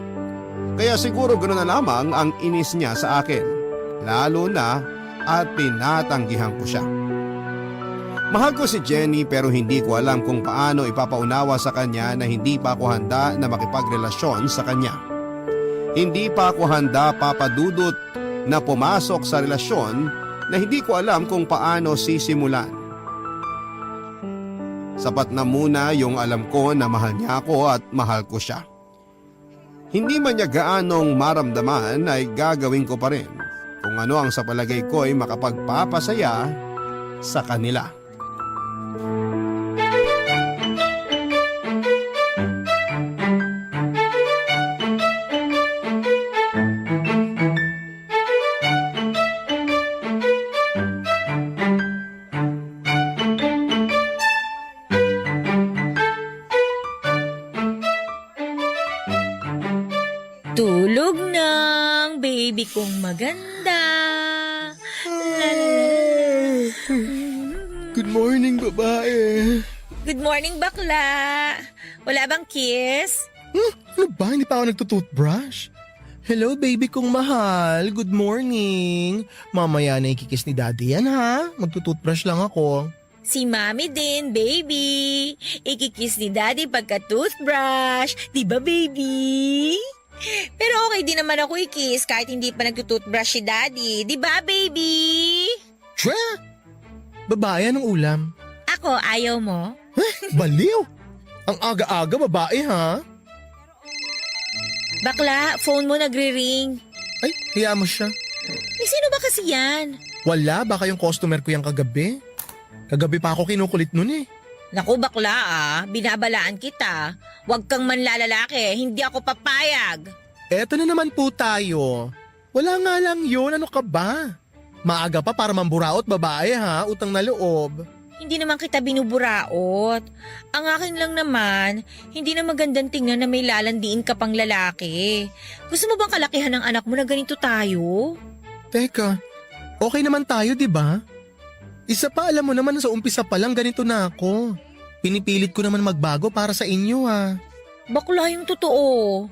Kaya siguro ganoon na lamang ang inis niya sa akin. Lalo na at tinatanggihan ko siya. Mahal ko si Jenny pero hindi ko alam kung paano ipapaunawa sa kanya na hindi pa ako handa na makipagrelasyon sa kanya. Hindi pa ako handa, Papa Dudut, na pumasok sa relasyon na hindi ko alam kung paano sisimulan. Sapat na muna yung alam ko na mahal niya ako at mahal ko siya. Hindi man niya gaanong maramdaman ay gagawin ko pa rin kung ano ang sa palagay ko ay makapagpapasaya sa kanila. Tulog ng baby kong maganda. Good morning, babae. Good morning, bakla. Wala bang kiss? Ano ba? Hindi pa ako nagtutoothbrush? Hello, baby kong mahal. Good morning. Mamaya na ikikis ni daddy yan, ha? Magtutoothbrush lang ako. Si mami din, baby. Ikikiss ni daddy pagka-toothbrush. Di ba, baby? Pero okay din naman ako i-kiss kahit hindi pa nagtutoothbrush si daddy. Di ba, baby? Tcha! Babae, anong ulam? Ako, ayaw mo? Baliw! Ang aga-aga, babae, ha? Bakla, phone mo nagre-ring. Ay, hiya mo siya. Sino ba kasi yan? Wala, baka yung customer ko yung kagabi. Kagabi pa ako kinukulit nun eh. Naku, bakla binabalaan kita. Huwag kang manlalalaki, hindi ako papayag. Eto na naman po tayo. Wala nga lang yun, ano ka ba? Maaga pa para mamburaot, babae, ha? Utang na loob. Hindi naman kita binuburaot. Ang akin lang naman, hindi na magandang tingnan na may lalandiin ka pang lalaki. Gusto mo bang kalakihan ng anak mo na ganito tayo? Teka, okay naman tayo, di ba? Isa pa, alam mo naman sa umpisa pa lang ganito na ako. Pinipilit ko naman magbago para sa inyo, ha? Bakla yung totoo.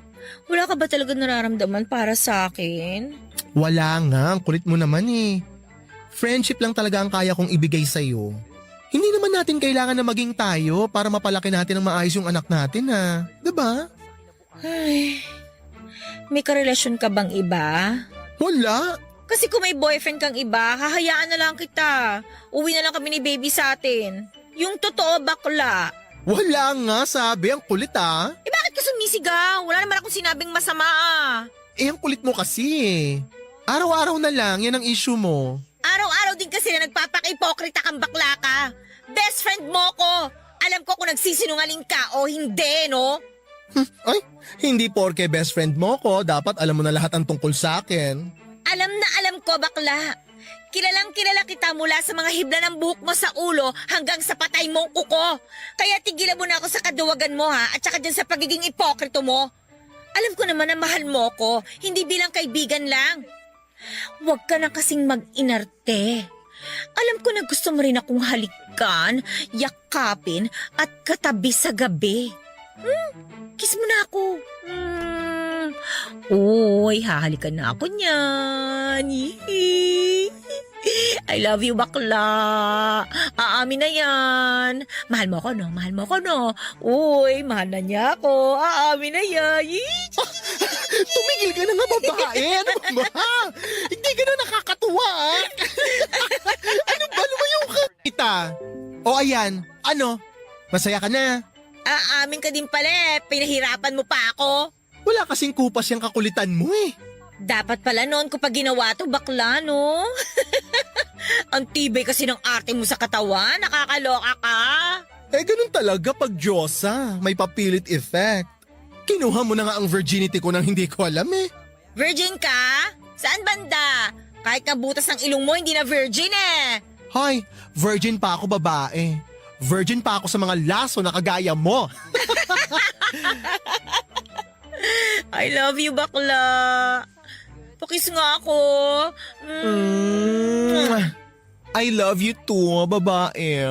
Wala ka ba talaga nararamdaman para sa akin? Wala nga, ang kulit mo naman eh. Friendship lang talaga ang kaya kong ibigay sa'yo. Hindi naman natin kailangan na maging tayo para mapalaki natin ng maayos yung anak natin, ha? Diba? Ay, may karelasyon ka bang iba? Wala. Kasi kung may boyfriend kang iba, hahayaan na lang kita. Uwi na lang kami ni baby sa atin. Yung totoo, bakla. Wala nga, sabi. Ang kulit, ah. Eh bakit ka sumisigaw? Wala naman akong sinabing masama Eh, ang kulit mo kasi eh. Araw-araw na lang, yan ang issue mo. Araw-araw din kasi na nagpapaka-ipokrita kang bakla ka. Best friend mo ko! Alam ko kung nagsisinungaling ka o hindi, no? Ay, hindi porke best friend mo ko, dapat alam mo na lahat ang tungkol sa akin. Alam na alam ko, bakla. Kilalang kilala kita mula sa mga hibla ng buhok mo sa ulo hanggang sa patay mong kuko. Kaya tigilan mo na ako sa kaduwagan mo ha, at saka dyan sa pagiging ipokrito mo. Alam ko naman na mahal mo ko, hindi bilang kaibigan lang. Huwag ka na kasing mag-inarte. Alam ko na gusto mo rin akong halikan, yakapin at katabi sa gabi. Kiss mo na ako. Uy, hahalikan na ako niyan. I love you, bakla. Aamin na yan. Mahal mo ko, no? Mahal mo ko, no? Uy, mahal na niya ako. Aamin na yan. Tumigil ka na nga, babae. Ano ba? Hindi ka na nakakatuwa. Ano ba? Lumayo ka. Kita. O ayan, ano? Masaya ka na. Aamin ka din pala eh. Pinahirapan mo pa ako. Wala kasing kupas yung kakulitan mo eh. Dapat pala noon ko pa ginawa to, bakla, no? Ang tibay kasi ng arte mo sa katawan. Nakakaloka ka. Eh ganun talaga pag Diyosa. May papilit effect. Kinuha mo na nga ang virginity ko nang hindi ko alam eh. Virgin ka? Saan banda? Kahit kabutas ng ilong mo, hindi na virgin eh. Hoy, virgin pa ako, babae. Virgin pa ako sa mga laso na kagaya mo. I love you, bakla. Pakis nga ako. I love you too, babae.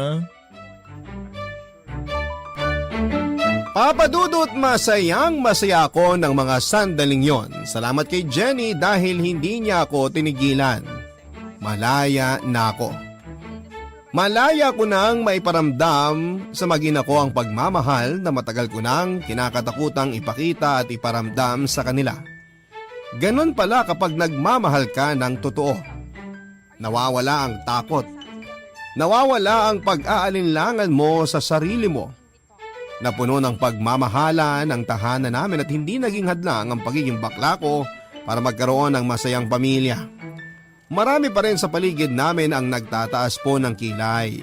Papadudot, masayang masaya ako ng mga sandaling yon. Salamat kay Jenny dahil hindi niya ako tinigilan. Malaya na ako. Malaya ko nang maiparamdam sa mag-ina ko ang pagmamahal na matagal ko nang kinakatakutang ipakita at iparamdam sa kanila. Ganon pala kapag nagmamahal ka ng totoo. Nawawala ang takot. Nawawala ang pag-aalinlangan mo sa sarili mo. Napuno ng pagmamahala ng tahanan namin at hindi naging hadlang ang pagiging bakla ko para magkaroon ng masayang pamilya. Marami pa rin sa paligid namin ang nagtataas po ng kilay.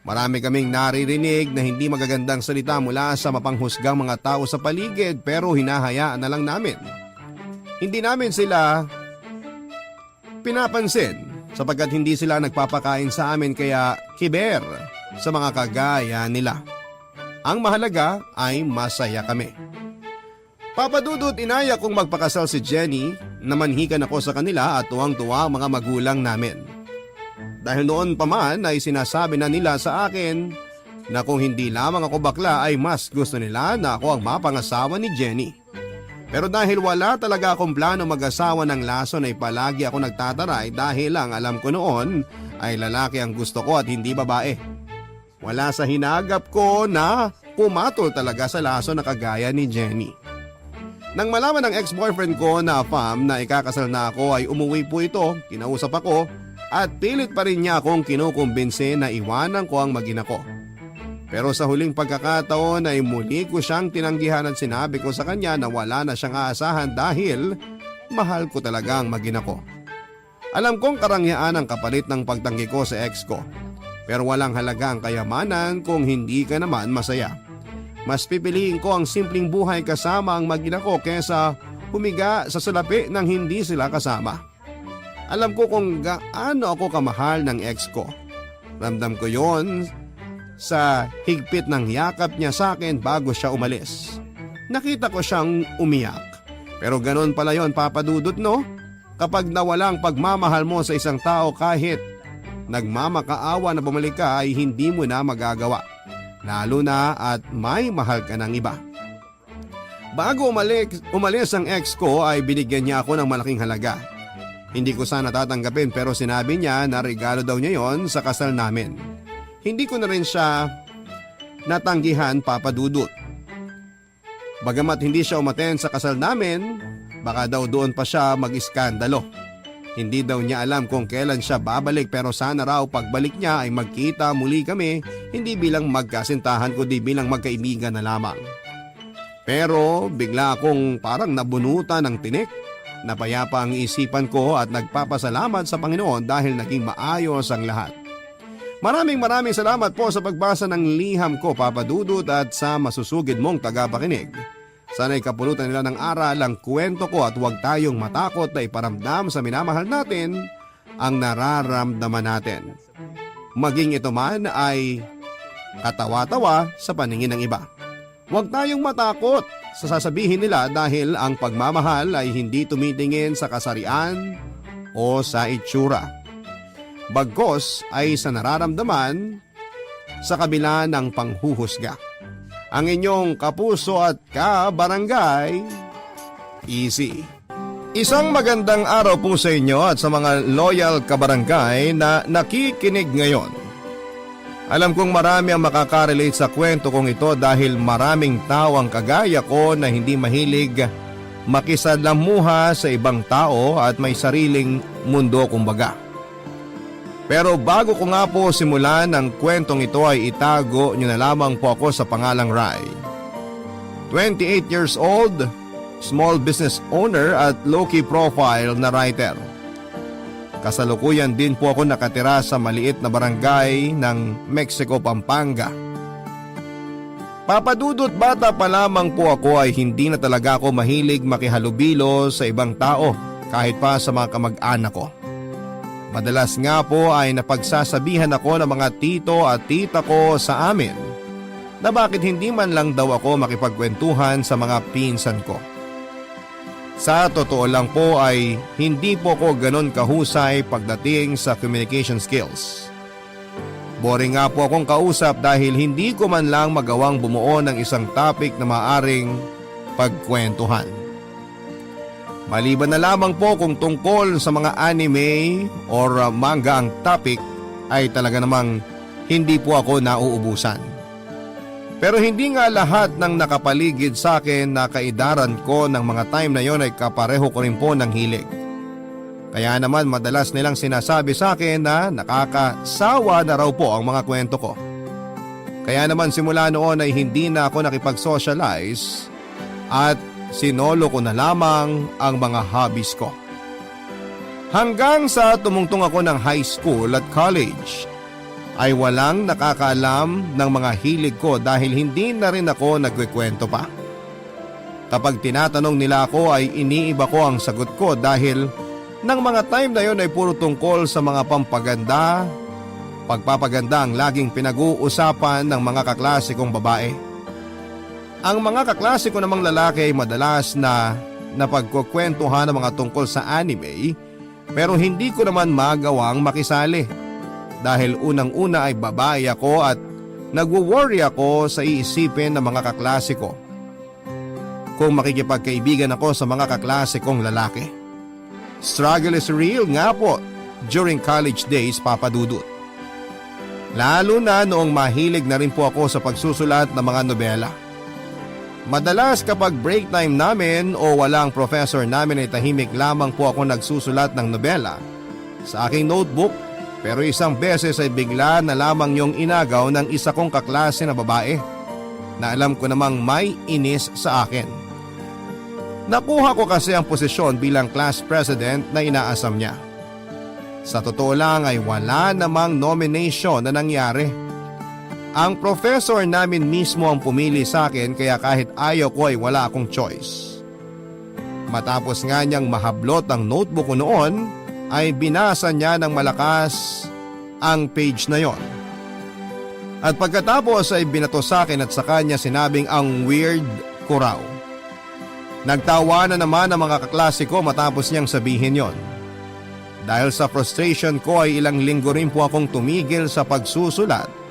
Marami kaming naririnig na hindi magagandang salita mula sa mapanghusgang mga tao sa paligid pero hinahayaan na lang namin. Hindi namin sila pinapansin sapagkat hindi sila nagpapakain sa amin kaya kiber sa mga kagaya nila. Ang mahalaga ay masaya kami. Papadudot, inaya kong magpakasal si Jenny, namanhikan ako sa kanila at tuwang-tuwa ang mga magulang namin. Dahil noon pa man ay sinasabi na nila sa akin na kung hindi lamang ako bakla ay mas gusto nila na ako ang mapangasawa ni Jenny. Pero dahil wala talaga akong plano mag-asawa ng lason ay palagi ako nagtataray dahil ang alam ko noon ay lalaki ang gusto ko at hindi babae. Wala sa hinagap ko na pumatol talaga sa laso na kagaya ni Jenny. Nang malaman ng ex-boyfriend ko na fam na ikakasal na ako ay umuwi po ito, kinausap ako at pilit pa rin niya akong kinukumbinse na iwanan ko ang mag-ina ko. Pero sa huling pagkakataon ay muli ko siyang tinanggihan at sinabi ko sa kanya na wala na siyang aasahan dahil mahal ko talaga ang mag-ina ko. Alam kong karangyaan ang kapalit ng pagtanggi ko sa ex ko. Pero walang halaga ang kayamanan kung hindi ka naman masaya. Mas pipiliin ko ang simpleng buhay kasama ang mag-ina ko kesa humiga sa salapi nang hindi sila kasama. Alam ko kung gaano ako kamahal ng ex ko. Ramdam ko yon sa higpit ng yakap niya sa akin bago siya umalis. Nakita ko siyang umiyak. Pero ganon pala yon, papadudot, no? Kapag nawala ang pagmamahal mo sa isang tao kahit nagmamakaawa na bumalik ka ay hindi mo na magagawa. Lalo na at may mahal ka ng iba. Bago umalis ang ex ko ay binigyan niya ako ng malaking halaga. Hindi ko sana tatanggapin pero sinabi niya na regalo daw niya yon sa kasal namin. Hindi ko na rin siya natanggihan, papadudot. Bagamat hindi siya umaten sa kasal namin, baka daw doon pa siya mag-iskandalo. Hindi daw niya alam kung kailan siya babalik pero sana raw pagbalik niya ay magkita muli kami, hindi bilang magkasintahan kundi bilang magkaibigan na lamang. Pero bigla akong parang nabunutan ng tinik. Napayapa ang isipan ko at nagpapasalamat sa Panginoon dahil naging maayos ang lahat. Maraming salamat po sa pagbasa ng liham ko, Papa Dudut, at sa masusugid mong tagapakinig. Sana'y kapulutan nila ng aral ang kwento ko at huwag tayong matakot na iparamdam sa minamahal natin ang nararamdaman natin. Maging ito man ay katawa-tawa sa paningin ng iba. Huwag tayong matakot sa sasabihin nila dahil ang pagmamahal ay hindi tumitingin sa kasarian o sa itsura. Bagkos ay sa nararamdaman sa kabila ng panghuhusga. Ang inyong kapuso at kabarangay, Easy. Isang magandang araw po sa inyo at sa mga loyal kabarangay na nakikinig ngayon. Alam kong marami ang makakarelate sa kwento kong ito dahil maraming tao ang kagaya ko na hindi mahilig makisalamuha sa ibang tao at may sariling mundo kumbaga. Pero bago ko nga po simulan ang kwentong ito ay itago nyo na lamang po ako sa pangalang Rai. 28 years old, small business owner at low-key profile na writer. Kasalukuyan din po ako nakatira sa maliit na barangay ng Mexico, Pampanga. Papadudot, bata pa lamang po ako ay hindi na talaga ako mahilig makihalubilo sa ibang tao kahit pa sa mga kamag-anak ko. Madalas nga po ay napagsasabihan ako ng mga tito at tita ko sa amin na bakit hindi man lang daw ako makipagkwentuhan sa mga pinsan ko. Sa totoo lang po ay hindi po ko ganon kahusay pagdating sa communication skills. Boring nga po akong kausap dahil hindi ko man lang magawang bumuo ng isang topic na maaring pagkwentuhan. Maliban na lamang po kung tungkol sa mga anime or manga ang topic ay talaga namang hindi po ako nauubusan. Pero hindi nga lahat ng nakapaligid sa akin na kaidaran ko ng mga time na yon ay kapareho ko rin po ng hilig. Kaya naman madalas nilang sinasabi sa akin na nakakasawa na raw po ang mga kwento ko. Kaya naman simula noon ay hindi na ako nakipag-socialize at sinolo ko na lamang ang mga hobbies ko. Hanggang sa tumungtong ako ng high school at college, ay walang nakakaalam ng mga hilig ko dahil hindi na rin ako nagkikwento pa. Kapag tinatanong nila ako ay iniiba ko ang sagot ko dahil ng mga time na yon ay puro tungkol sa mga pampaganda, pagpapaganda ang laging pinag-uusapan ng mga kaklase kong babae. Ang mga kaklase ko namang lalaki ay madalas na napagkukwentuhan ng mga tungkol sa anime pero hindi ko naman magawang makisali. Dahil unang-una ay babae ako at nagwo-worry ako sa iisipin ng mga kaklase ko kung makikipagkaibigan ako sa mga kaklase kong lalaki. Struggle is real nga po during college days, Papa Dudut. Lalo na noong mahilig na rin po ako sa pagsusulat ng mga nobela. Madalas kapag break time namin o walang professor namin ay tahimik lamang po ako nagsusulat ng nobela sa aking notebook. Pero isang beses ay bigla na lamang yung inagaw ng isa kong kaklase na babae na alam ko namang may inis sa akin. Nakuha ko kasi ang posisyon bilang class president na inaasam niya. Sa totoo lang ay wala namang nomination na nangyari. Ang professor namin mismo ang pumili sa akin kaya kahit ayaw ko ay wala akong choice. Matapos nga niyang mahablot ang notebook ko noon, ay binasa niya ng malakas ang page na yon. At pagkatapos ay binato sa akin at sa kanya sinabing ang weird ko raw. Nagtawa na naman ang mga kaklase ko matapos niyang sabihin yon. Dahil sa frustration ko ay ilang linggo rin po akong tumigil sa pagsusulat.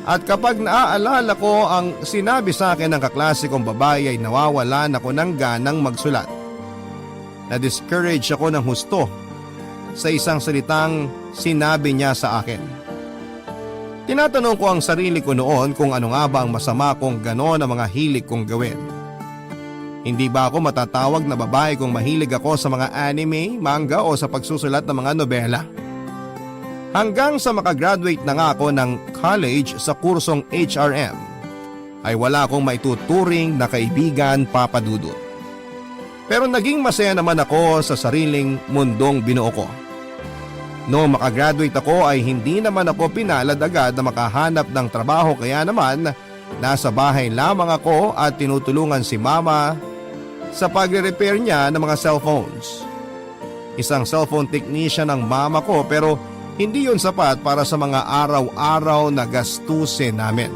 At kapag naaalala ko ang sinabi sa akin ng kaklase kong babae ay nawawalan ako ng ganang magsulat. Na-discourage ako ng husto sa isang salitang sinabi niya sa akin. Tinatanong ko ang sarili ko noon kung ano nga ba ang masama kung gano'n ang mga hilig kong gawin. Hindi ba ako matatawag na babae kung mahilig ako sa mga anime, manga o sa pagsusulat ng mga nobela? Hanggang sa makagraduate na nga ako ng college sa kursong HRM, ay wala akong maituturing na kaibigan, Papa Dudut. Pero naging masaya naman ako sa sariling mundong binuo ko. Noong makagraduate ako ay hindi naman ako pinalad agad na makahanap ng trabaho kaya naman nasa bahay lamang ako at tinutulungan si mama sa pagre-repair niya ng mga cellphones. Isang cellphone technician ang mama ko pero hindi yun sapat para sa mga araw-araw na gastusin namin.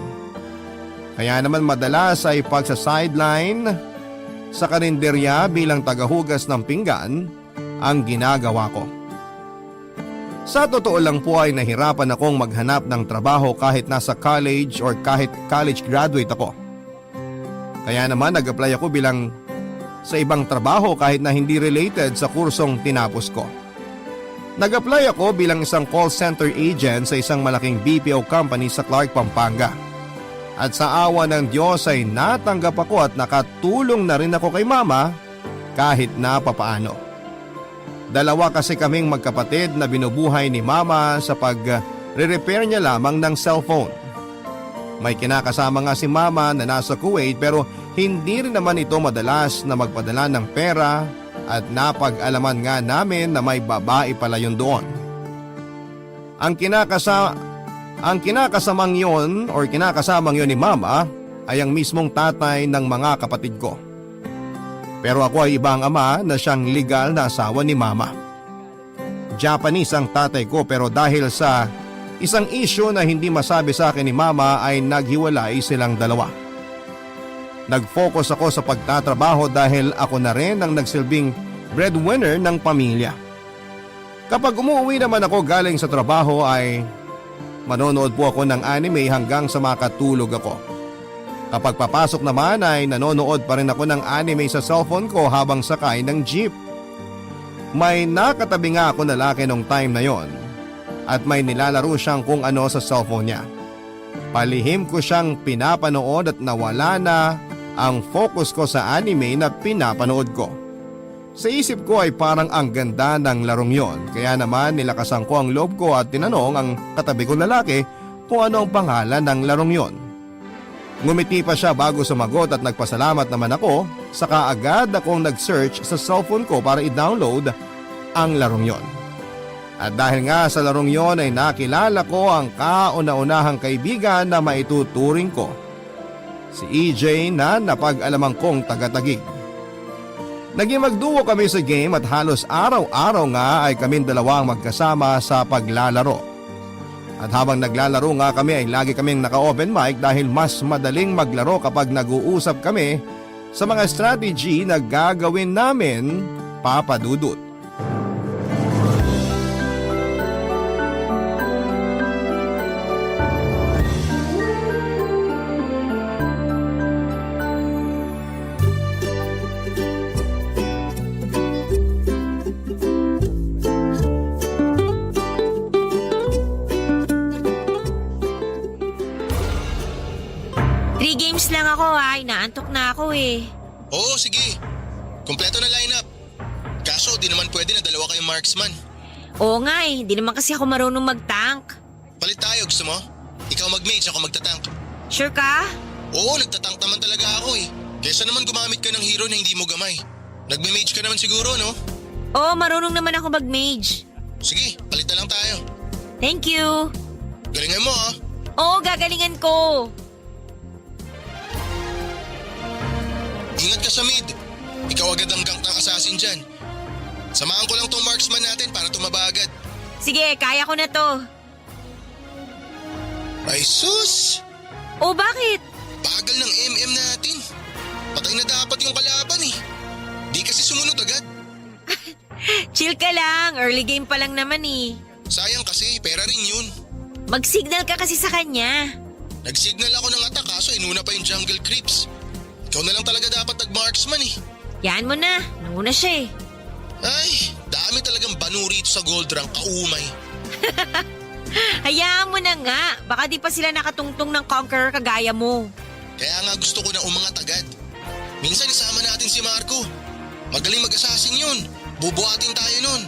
Kaya naman madalas ay pagsa-sideline sa karinderya bilang tagahugas ng pinggan ang ginagawa ko. Sa totoo lang po ay nahirapan akong maghanap ng trabaho kahit nasa college or kahit college graduate ako. Kaya naman nag-apply ako bilang sa ibang trabaho kahit na hindi related sa kursong tinapos ko. Nag-apply ako bilang isang call center agent sa isang malaking BPO company sa Clark, Pampanga. At sa awa ng Diyos ay natanggap ako at nakatulong na rin ako kay mama kahit na papaano. Dalawa kasi kaming magkapatid na binubuhay ni mama sa pag-repair niya lamang ng cellphone. May kinakasama nga si mama na nasa Kuwait pero hindi rin naman ito madalas na magpadala ng pera at napag-alaman nga namin na may babae pala yun doon. Ang kinakasamang yon ni mama ay ang mismong tatay ng mga kapatid ko. Pero ako ay ibang ama na siyang legal na asawa ni mama. Japanese ang tatay ko pero dahil sa isang issue na hindi masabi sa akin ni mama ay naghiwalay silang dalawa. Nag-focus ako sa pagtatrabaho dahil ako na rin ang nagsilbing breadwinner ng pamilya. Kapag umuwi naman ako galing sa trabaho ay manonood po ako ng anime hanggang sa makatulog ako. Kapag papasok naman ay nanonood pa rin ako ng anime sa cellphone ko habang sakay ng jeep. May nakatabi nga ako na lalaki nung time na yon at may nilalaro siyang kung ano sa cellphone niya. Palihim ko siyang pinapanood at nawala na ang focus ko sa anime na pinapanood ko. Sa isip ko ay parang ang ganda ng larong yon kaya naman nilakasan ko ang loob ko at tinanong ang katabi kong lalaki kung ano ang pangalan ng larong yon. Ngumiti pa siya bago sumagot at nagpasalamat naman ako saka agad akong nag-search sa cellphone ko para i-download ang larong yon. At dahil nga sa larong yon ay nakilala ko ang kauna-unahang kaibigan na maituturing ko. Si EJ na napag-alaman kong taga-Taguig. Naging magduo kami sa game at halos araw-araw nga ay kaming dalawang magkasama sa paglalaro. At habang naglalaro nga kami ay lagi kaming naka-open mic dahil mas madaling maglaro kapag nag-uusap kami sa mga strategy na gagawin namin, Papa Dudut. Lang ako inaantok na ako eh. Oo, sige. Kompleto na lineup. Kaso di naman pwede na dalawa kayong marksman. Oo nga eh, hindi naman kasi ako marunong mag-tank. Palit tayo, gusto mo? Ikaw mag-mage, ako magtatank. Sure ka? Oo, nagtatank naman talaga ako eh. Kesa naman gumamit ka ng hero na hindi mo gamay. Nagme-mage ka naman siguro, no? Oo, marunong naman ako mag-mage. Sige, palit na lang tayo. Thank you. Galingan mo ha. Oo, gagalingan ko. Ingat ka sa mid. Ikaw agad ang gank ng assassin dyan. Samahan ko lang tong marksman natin para tumaba agad. Sige, kaya ko na to. Ay sus! Oh, bakit? Bagal ng MM natin. Patay na dapat yung kalaban eh. Di kasi sumunod agad. Chill ka lang, early game pa lang naman eh. Sayang kasi, pera rin yun. Mag-signal ka kasi sa kanya. Nag-signal ako ng attack kaso inuna pa yung jungle creeps. Ikaw na lang talaga dapat nag-marksman eh. Yan mo na, nanguna siya eh. Ay, dami talagang banu rito sa gold rank, kaumay. Hayaan mo na nga, baka di pa sila nakatungtong ng conqueror kagaya mo. Kaya nga gusto ko na umangat agad. Minsan isama natin si Marco. Magaling mag-assassin yun. Bubuhatin tayo nun.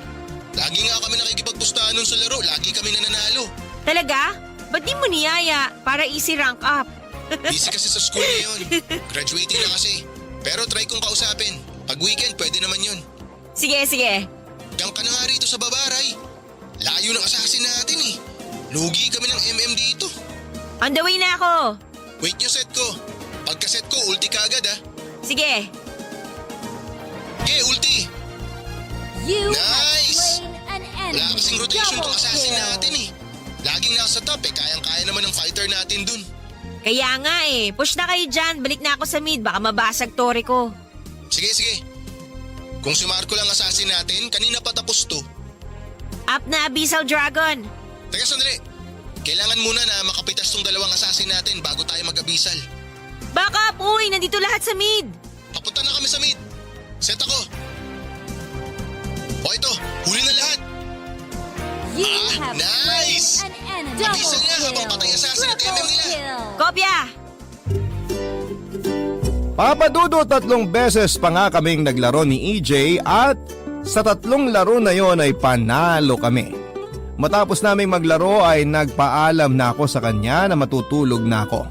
Lagi nga kami nakikipagpustahan nun sa laro, lagi kami nananalo. Talaga? Ba't di mo niyaya para easy rank up? Busy kasi sa school ngayon. Graduating na kasi. Pero try kong kausapin. Pag weekend, pwede naman yun. Sige, sige. Gang ka na nga rito sa Babaray. Layo ng assassin natin eh. Lugi kami ng dito. On the way na ako. Wait yung set ko. Pagka-set ko, ulti ka agad ah. Sige. Okay, ulti. You Nice! have slain an enemy. Wala kasing rotation tong Double assassin kill. natin eh. Laging nasa top eh, kayang-kaya naman ng fighter natin dun. Kaya nga eh. Push na kayo dyan. Balik na ako sa mid. Baka mabasag tore ko. Sige, sige. Kung si Marco lang assassin natin, kanina pa tapos to. Up na Abyssal Dragon. Teka sandali. Kailangan muna na makapitas tong dalawang assassin natin bago tayo mag-abisal. Back up! Uy, nandito lahat sa mid. Papunta na kami sa mid. Set ako. O ito, huli na lahat. You Ah, have nice! slain an enemy. Abisal Double na habang patay ang assassin at Triple nila. kill. Kopya! Papadudo 3 beses pa nga kaming naglaro ni EJ at sa 3 laro na yon ay panalo kami. Matapos naming maglaro ay nagpaalam na ako sa kanya na matutulog na ako.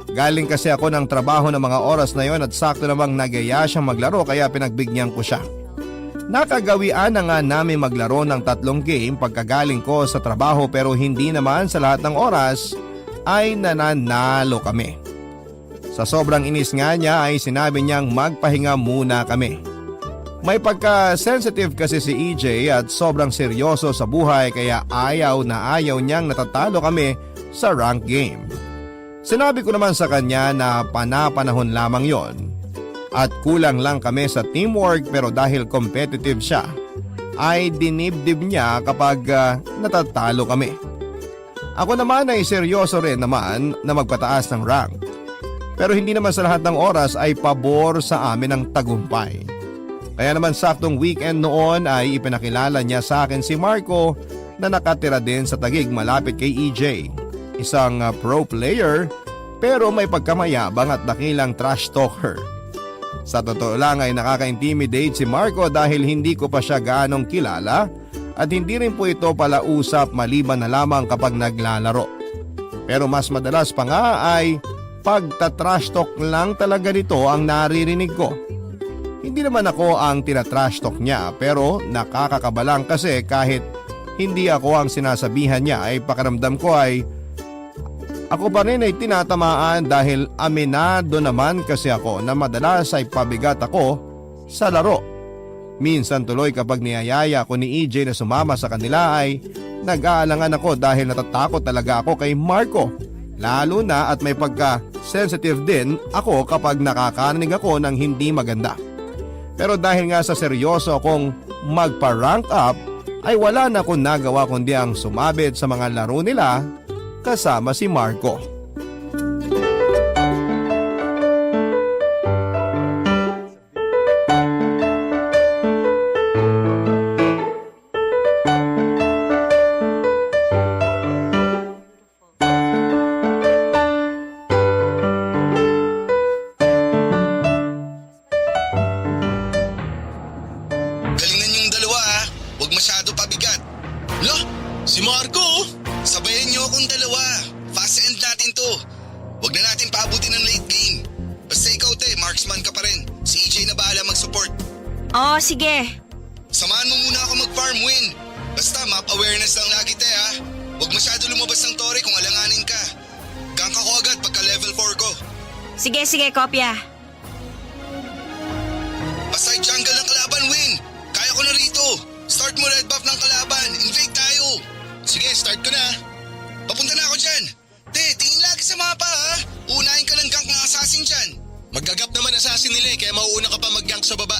Galing kasi ako ng trabaho ng mga oras na yon at sakto namang nagaya siyang maglaro kaya pinagbigyan ko siya. Nakagawian na nga namin maglaro ng 3 game pagkagaling ko sa trabaho pero hindi naman sa lahat ng oras ay nananalo kami. Sa sobrang inis nga niya ay sinabi niyang magpahinga muna kami. May pagka-sensitive kasi si EJ at sobrang seryoso sa buhay kaya ayaw na ayaw niyang natatalo kami sa rank game. Sinabi ko naman sa kanya na panapanahon lamang yon at kulang lang kami sa teamwork pero dahil competitive siya ay dinibdib niya kapag natatalo kami. Ako naman ay seryoso rin naman na magpataas ng rank. Pero hindi naman sa lahat ng oras ay pabor sa amin ang tagumpay. Kaya naman saktong weekend noon ay ipinakilala niya sa akin si Marco na nakatira din sa Taguig malapit kay EJ. Isang pro player pero may pagkamayabang at dakilang trash talker. Sa totoo lang ay nakaka-intimidate si Marco dahil hindi ko pa siya gaanong kilala at hindi rin po ito pala usap maliban na lamang kapag naglalaro. Pero mas madalas pa nga ay pagta-trash talk lang talaga nito ang naririnig ko. Hindi naman ako ang tina-trash talk niya pero nakakakabalang kasi kahit hindi ako ang sinasabihan niya ay pakiramdam ko ay ako pa rin ay tinatamaan dahil aminado naman kasi ako na madalas ay pabigat ako sa laro. Minsan tuloy kapag niyayaya ko ni EJ na sumama sa kanila ay nag-aalangan ako dahil natatakot talaga ako kay Marco. Lalo na at may pagka-sensitive din ako kapag nakakarinig ako ng hindi maganda. Pero dahil nga sa seryoso akong magpa-rank up ay wala na akong nagawa kundi ang sumabit sa mga laro nila kasama si Marco. Galingan yung dalawa ah. Huwag masyado pabigat. Lo, si Marco oh. Sabayan niyo akong dalawa. Fast end natin to. Huwag na natin paabutin ng late game. Basta ikaw te, marksman ka pa rin. Si EJ na bahala mag-support. Oh, sige. Samahan mo muna ako mag-farm win. Basta map awareness lang lagi te ha. Huwag masyado lumabas ng tore kung alanganin ka. Gank ako agad pagka level 4 ko. Sige, kopya. Basta jungle ng kalaban win. Kaya ko na rito. Start mo red buff ng kalaban. Invade tayo. Sige, start ko na. Papunta na ako dyan. Te, tingin lagi sa mapa ha. Unahin ka ng gank ng assassin dyan. Magagap naman assassin nila eh, kaya mauuna ka pa mag-gank sa baba.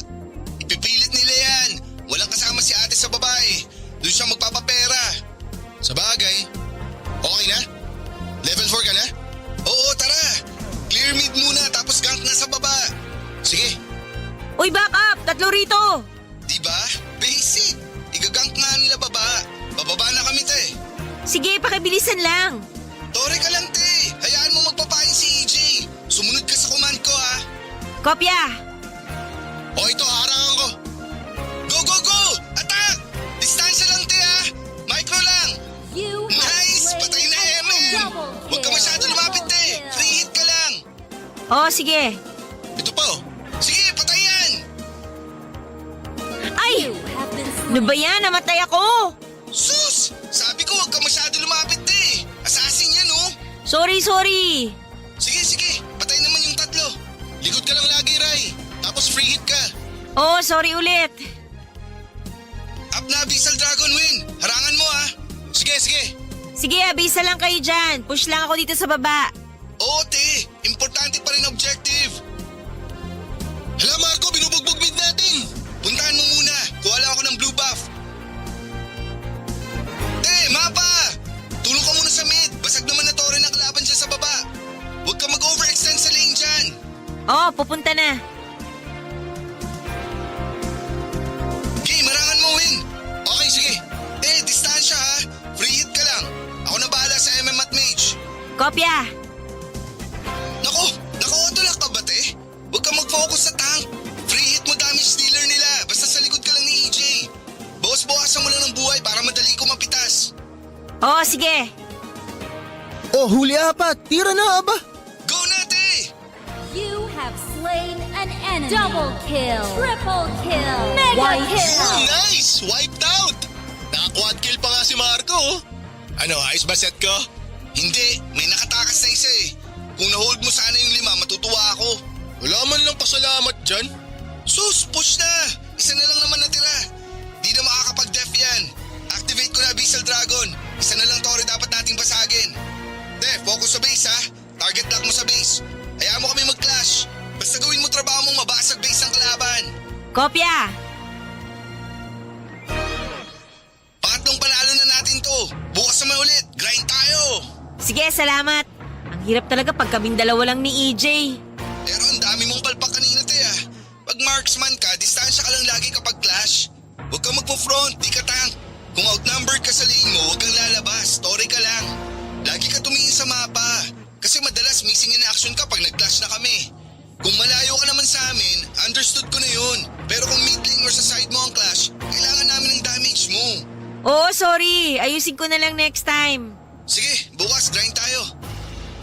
Ipipilit nila yan. Walang kasama si ate sa babae. Doon siya magpapapera. Sa bagay. Okay na? Level 4 ka na? Oo, tara. Clear mid muna tapos gank na sa baba. Sige. Uy, back up! 3 rito! Diba? Basic. Igagank nga nila baba. Bababa na kami te. Sige, pakibilisan lang. Tore ka lang te. Hayaan mo magpapain si EJ. Sumunod ka sa command ko ha. Kopya! O ito, harangan ko. Go, go, go! Attack! Distansya lang te ha. Micro lang. You have Nice! slain Patay na an MM! double Huwag ka kill. masyado lumapit te. Double Free hit ka lang. Oh, sige. Ito pa oh. Sige, patay yan. Ay! You have been Ano slain. ba yan? Namatay ako! Sus! Sorry. Sige, patay naman yung tatlo. Likod ka lang lagi, Rai. Tapos free hit ka. Oh, sorry ulit. Up na Abyssal Dragon, Win. Harangan mo ah. Sige. Sige, abisa lang kayo dyan. Push lang ako dito sa baba. Oo, te. Importante pa rin objective. Hala, Marco, binubugbog mid natin. Puntahan mo muna. Kuha lang ako ng blue buff. Te, mapa! Tulong ka muna sa mid. Basag naman na torre ng kalaban dyan sa baba. Huwag ka mag-overextend sa lane dyan. Oh, pupunta na. Okay, marangan mo, Win. Okay, sige. Distansya ha. Free hit ka lang. Ako na bahala sa MM at Mage. Kopya. Naku, naka-autolock ka ba, te? Huwag kang mag-focus sa tank. Free hit mo damage dealer nila. Basta sa likod ka lang ni EJ. Bawas-bawasan mo lang ng buhay para madali ko mapitas. Oh, sige. Oh, huli apat. Tira na, aba. Go na, te! You have slain an enemy. Double kill. Triple kill. Mega kill. Oh, nice! Wiped out! Naka-quad kill pa nga si Marco. Oh. Ano, ayos ba set ko? Hindi, may nakatakas na isa eh. Kung na-hold mo sana yung 5, matutuwa ako. Wala man lang pasalamat dyan. Sus, push na! Isa na lang naman natira. Di na makakapag-def yan. Activate ko na Abyssal Dragon. Isa na lang tore dapat nating basagin. Focus sa base ha. Target lock mo sa base. Hayaan mo kami mag-clash. Basta gawin mo trabaho mong mabasag base ng kalaban. Kopya. Pangatlong panalo na natin to. Bukas naman ulit. Grind tayo. Sige, salamat. Ang hirap talaga pag kaming dalawa lang ni EJ. Pero ang dami mong palpak kanina te ah. Pag marksman ka, distansya ka lang lagi kapag clash. Huwag kang magpo-front, di ka tank. Kung outnumbered ka sa lane mo, huwag kang lalabas. Story ka lang. Lagi ka tumingin sa mapa. Kasi madalas missing in action ka pag nag-clash na kami. Kung malayo ka naman sa amin, understood ko na yun. Pero kung mid lane or sa side mo ang clash, kailangan namin ng damage mo. Oo, sorry. Ayusin ko na lang next time. Sige, bukas grind tayo.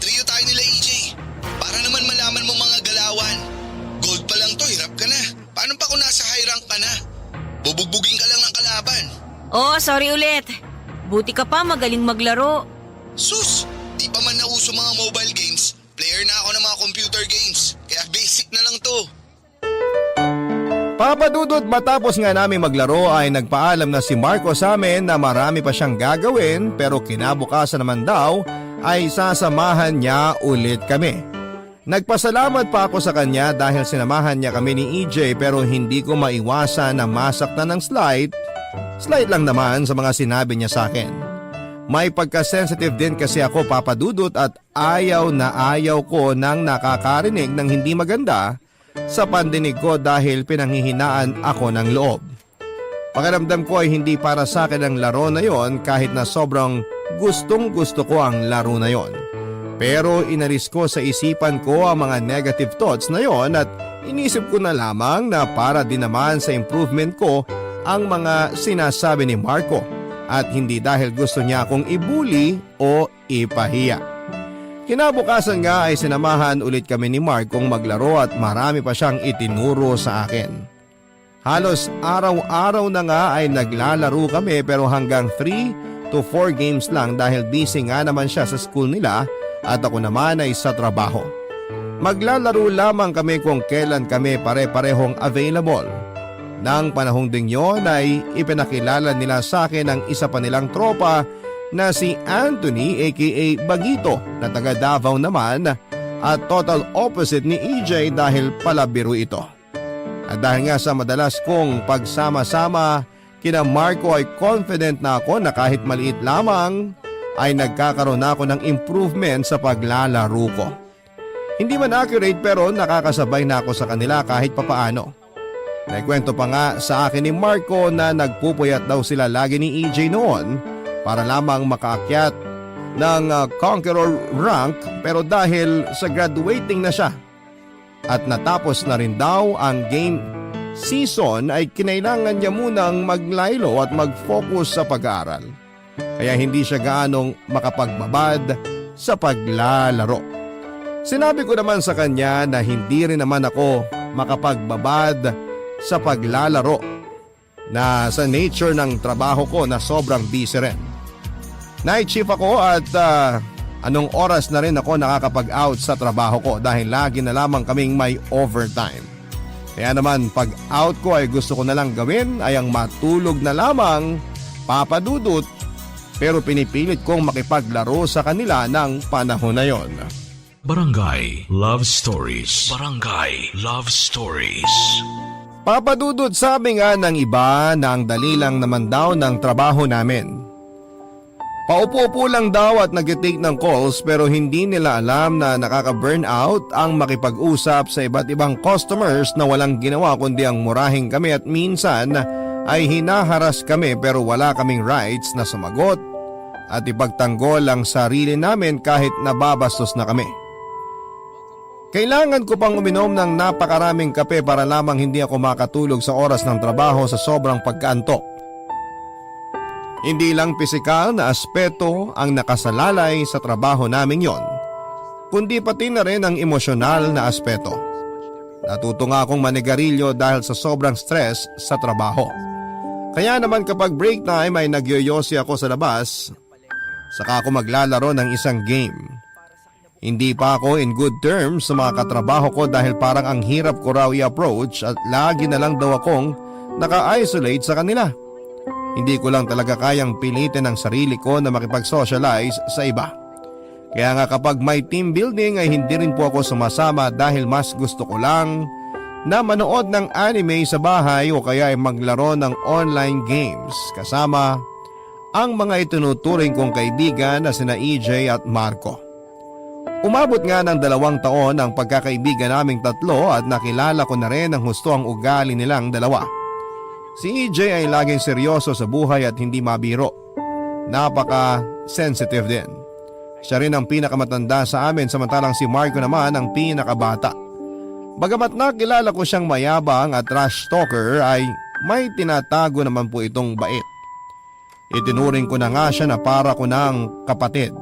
Trio tayo nila EJ. Para naman malaman mo mga galawan. Gold pa lang to, hirap ka na. Paano pa kung nasa high rank ka na? Bubugbugin ka lang ng kalaban. Oo, sorry ulit. Buti ka pa, magaling maglaro. Sus! Di pa man nauso mga mobile games. Player na ako ng mga computer games. Kaya basic na lang to. Papadudot matapos nga namin maglaro ay nagpaalam na si Marco sa amin na marami pa siyang gagawin pero kinabukasan naman daw ay sasamahan niya ulit kami. Nagpasalamat pa ako sa kanya dahil sinamahan niya kami ni EJ pero hindi ko maiwasan na masaktan ng slight lang naman sa mga sinabi niya sa akin. May pagka-sensitive din kasi ako papadudot at ayaw na ayaw ko nang nakakarinig ng hindi maganda sa pandinig ko dahil pinanghihinaan ako ng loob. Pakiramdam ko ay hindi para sa akin ang laro na yon kahit na sobrang gustong gusto ko ang laro na yon. Pero inalis ko sa isipan ko ang mga negative thoughts na yon at inisip ko na lamang na para din naman sa improvement ko ang mga sinasabi ni Marco at hindi dahil gusto niya akong ibuli o ipahiya. Kinabukasan nga ay sinamahan ulit kami ni Mark kung maglaro at marami pa siyang itinuro sa akin. Halos araw-araw na nga ay naglalaro kami pero hanggang 3 to 4 games lang dahil busy nga naman siya sa school nila at ako naman ay sa trabaho. Maglalaro lamang kami kung kailan kami pare-parehong available. Nang panahong ding yon ay ipinakilala nila sa akin ang isa pa nilang tropa na si Anthony aka Bagito na taga Davao naman at total opposite ni EJ dahil palabiro ito. At dahil nga sa madalas kong pagsama-sama kina Marco ay confident na ako na kahit maliit lamang ay nagkakaroon na ako ng improvement sa paglalaro ko. Hindi man accurate pero nakakasabay na ako sa kanila kahit papaano. Naikwento pa nga sa akin ni Marco na nagpupuyat daw sila lagi ni EJ noon para lamang makaakyat ng Conqueror rank pero dahil sa graduating na siya at natapos na rin daw ang game season ay kinailangan niya munang maglaylo at mag-focus sa pag-aaral. Kaya hindi siya gaanong makapagbabad sa paglalaro. Sinabi ko naman sa kanya na hindi rin naman ako makapagbabad sa paglalaro na sa nature ng trabaho ko na sobrang busy rin. Night shift ako at anong oras na rin ako nakakapag-out sa trabaho ko dahil lagi na lamang kaming may overtime. Kaya naman pag out ko ay gusto ko na lang gawin ay ang matulog na lamang, Papa Dudut, pero pinipilit kong makipaglaro sa kanila ng panahon na yon. Barangay Love Stories. Barangay Love Stories. Papa Dudut, sabi nga ng iba na ang dali lang naman daw ng trabaho namin. Paupo-upo lang daw at nag-take ng calls pero hindi nila alam na nakaka-burnout ang makipag-usap sa iba't ibang customers na walang ginawa kundi ang murahin kami at minsan ay hinaharas kami pero wala kaming rights na sumagot at ipagtanggol ang sarili namin kahit nababastos na kami. Kailangan ko pang uminom ng napakaraming kape para lamang hindi ako makatulog sa oras ng trabaho sa sobrang pagkaantok. Hindi lang pisikal na aspeto ang nakasalalay sa trabaho namin yon, kundi pati na rin ang emosyonal na aspeto. Natuto nga akong manigarilyo dahil sa sobrang stress sa trabaho. Kaya naman kapag break time ay nagyoyosi ako sa labas, saka ako maglalaro ng isang game. Hindi pa ako in good terms sa mga katrabaho ko dahil parang ang hirap ko raw i-approach at lagi na lang daw akong naka-isolate sa kanila. Hindi ko lang talaga kayang pilitin ang sarili ko na makipag-socialize sa iba. Kaya nga kapag may team building ay hindi rin po ako sumasama dahil mas gusto ko lang na manood ng anime sa bahay o kaya ay maglaro ng online games kasama ang mga itinuturing kong kaibigan na sina EJ at Marco. Umabot nga ng 2 taon ang pagkakaibigan naming tatlo at nakilala ko na rin ang husto ang ugali nilang dalawa. Si EJ ay laging seryoso sa buhay at hindi mabiro. Napaka-sensitive din. Siya rin ang pinakamatanda sa amin samantalang si Marco naman ang pinakabata. Bagamat nakilala ko siyang mayabang at trash talker ay may tinatago naman po itong bait. Itinuring ko na nga siya na para ko ng kapatid.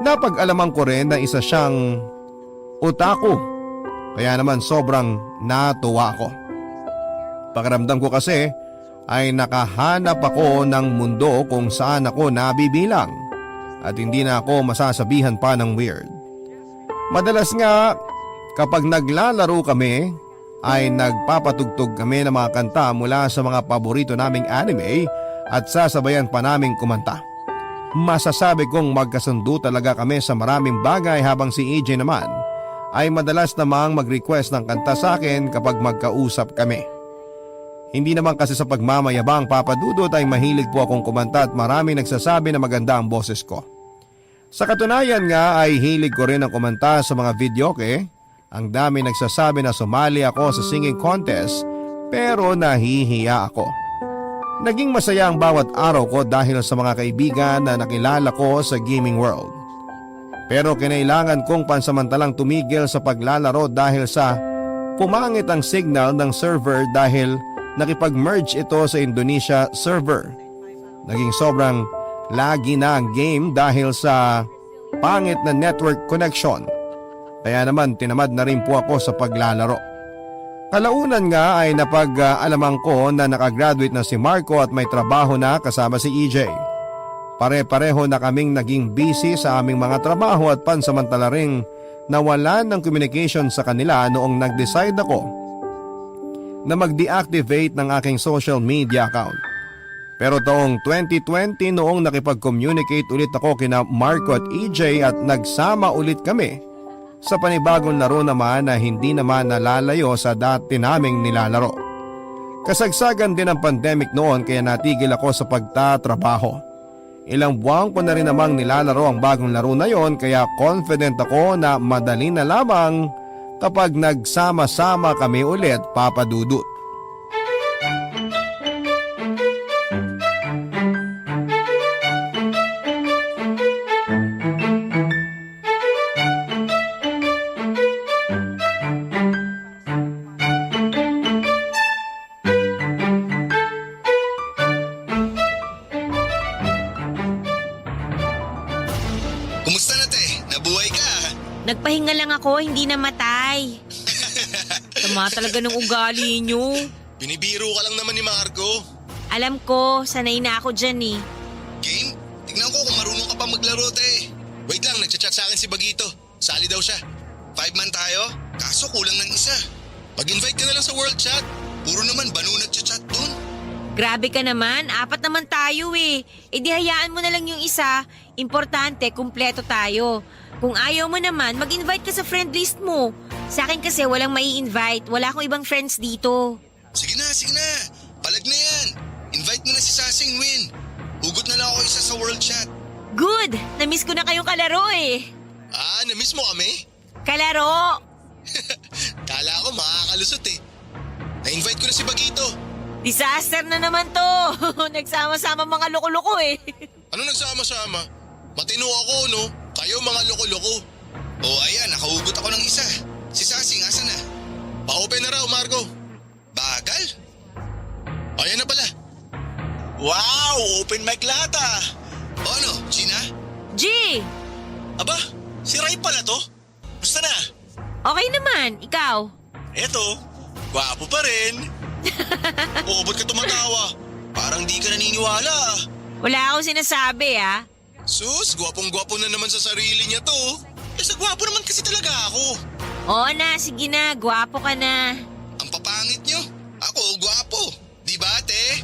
Napag-alaman ko rin na isa siyang otaku, kaya naman sobrang natuwa ko. Pakiramdam ko kasi ay nakahanap ako ng mundo kung saan ako nabibilang at hindi na ako masasabihan pa ng weird. Madalas nga kapag naglalaro kami ay nagpapatugtog kami ng mga kanta mula sa mga paborito naming anime at sasabayan pa naming kumanta. Masasabi kong magkasundo talaga kami sa maraming bagay habang si EJ naman ay madalas namang mag-request ng kanta sa akin kapag magkausap kami. Hindi naman kasi sa pagmamayabang, Papa Dudut, ay mahilig po akong kumanta at marami nagsasabi na maganda ang boses ko. Sa katunayan nga ay hilig ko rin ang kumanta sa mga videoke. Ang dami nagsasabi na sumali ako sa singing contest pero nahihiya ako. Naging masaya ang bawat araw ko dahil sa mga kaibigan na nakilala ko sa gaming world. Pero kinailangan kong pansamantalang tumigil sa paglalaro dahil sa pumangit ang signal ng server dahil nakipag-merge ito sa Indonesia server. Naging sobrang lagi na ang game dahil sa pangit na network connection. Kaya naman tinamad na rin po ako sa paglalaro. Kalaunan nga ay napag-alaman ko na nakagraduate na si Marco at may trabaho na kasama si EJ. Pare-pareho na kaming naging busy sa aming mga trabaho at pansamantala ring nawalan ng communication sa kanila noong nag-decide ako na mag-deactivate ng aking social media account. Pero taong 2020 noong nakipag-communicate ulit ako kina Marco at EJ at nagsama ulit kami sa panibagong laro naman na hindi naman nalalayo sa dati naming nilalaro. Kasagsagan din ang pandemic noon kaya natigil ako sa pagtatrabaho. Ilang buwan ko na rin namang nilalaro ang bagong laro na yon kaya confident ako na madali na lamang kapag nagsama-sama kami ulit, Papa Dudut. Kumusta na, te? Nabuhay ka? Nagpahinga lang ako, hindi namatay. Tama talaga ng ugali nyo. Binibiro ka lang naman ni Marco. Alam ko, sanay na ako dyan eh. Game? Tignan ko kung marunong ka pa maglaro, te. Wait lang, nagchat-chat sa akin si Bagito. Sali daw siya. 5-man tayo, kaso kulang ng isa. Pag-invite ka na lang sa world chat. Puro naman banu nagchat-chat dun. Grabe ka naman, 4 naman tayo eh. E di hayaan mo na lang yung isa. Importante, kumpleto tayo. Kung ayaw mo naman, mag-invite ka sa friend list mo. Sa akin kasi walang mai-invite. Wala akong ibang friends dito. Sige na. Palag na yan. Invite mo na si Sasing, Win. Hugot na lang ako isa sa world chat. Good! Namiss ko na kayong kalaro eh. Na-miss mo kami? Kalaro! Kala ko makakalusot eh. Na-invite ko na si Bagito. Disaster na naman to. Nagsama-sama mga loko-loko eh. Ano nagsama-sama? Matino ako, no? Kayo mga loko-loko. Ayan, nakahugot ako ng isa. Si Sasing, asa na? Pa-open na raw, Marco. Bagal? Ayan na pala. Wow, open mic lahat ah. Ano, Gina? G! Aba, si Ray pala to. Gusto na? Okay naman, ikaw. Eto, gwapo pa rin. Ba't ka tumatawa? Parang di ka naniniwala. Wala akong sinasabi ah. Sus, gwapong-gwapo na naman sa sarili niya to. Sa gwapo naman kasi talaga ako. Oo na, sige na, gwapo ka na. Ang papangit niyo. Ako, gwapo. Di ba, te?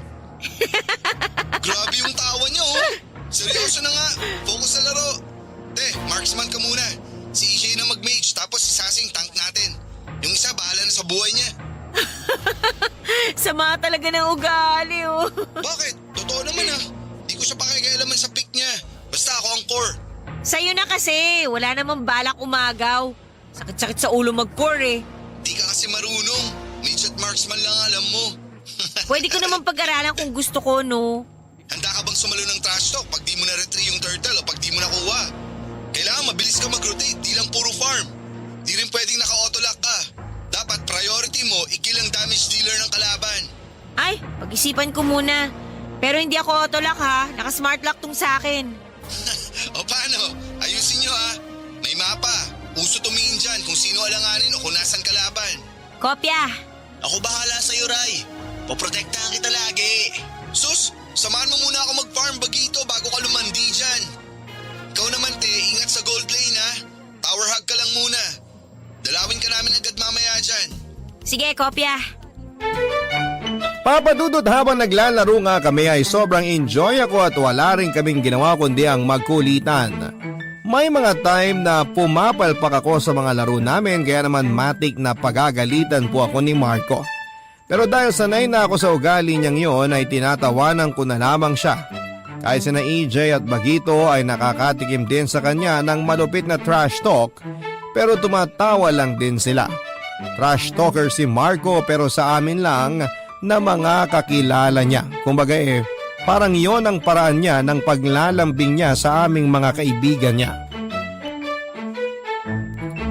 Grabe yung tawa niyo, oh. Seryoso na nga. Focus sa laro. Te, marksman ka muna. Si EJ na mag-mage, tapos si Sasing tank natin. Yung isa, bahala na sa buhay niya. Sama talaga ng ugali oh. Bakit? Totoo naman ah. Di ko siya pakikialaman sa pick niya. Basta ako ang core. Sa'yo na kasi, wala namang balak umagaw. Sakit-sakit sa ulo mag-core eh. Di ka kasi marunong. Mage at marksman lang alam mo. Pwede ko naman pag-aralan kung gusto ko, no? Handa ka bang sumalo ng trash talk pag di mo na-retrieve yung turtle o pag di mo nakuha? Kailangan mabilis ka mag-rotate, di lang puro farm. Di rin pwedeng naka-autolock ka. Dapat priority mo, i-kill ang damage dealer ng kalaban. Ay, pag-isipan ko muna. Pero hindi ako autolock ha, naka-smart lock tong sa akin. O paano? Ayusin nyo ha. May mapa. Uso tumingin dyan kung sino alanganin o kung nasan kalaban. Kopya! Ako bahala sa'yo, Ray. Poprotektahan kita lagi. Sus, samahan mo muna ako mag-farm Bagito bago ka lumandi dyan. Ikaw naman, te, ingat sa gold lane ha. Tower hug ka lang muna. Dalawin ka namin agad mamaya dyan. Sige, kopya. Papadudot habang naglalaro nga kami ay sobrang enjoy ako at wala rin kaming ginawa kundi ang magkulitan. May mga time na pumapalpak ako sa mga laro namin kaya naman matik na pagagalitan po ako ni Marco. Pero dahil sanay na ako sa ugali niyang yon ay tinatawanan ko na lamang siya. Kahit sina EJ at Bagito ay nakakatikim din sa kanya ng malupit na trash talk pero tumatawa lang din sila. Trash talker si Marco pero sa amin lang na mga kakilala niya. Kumbaga parang yon ang paraan niya ng paglalambing niya sa aming mga kaibigan niya.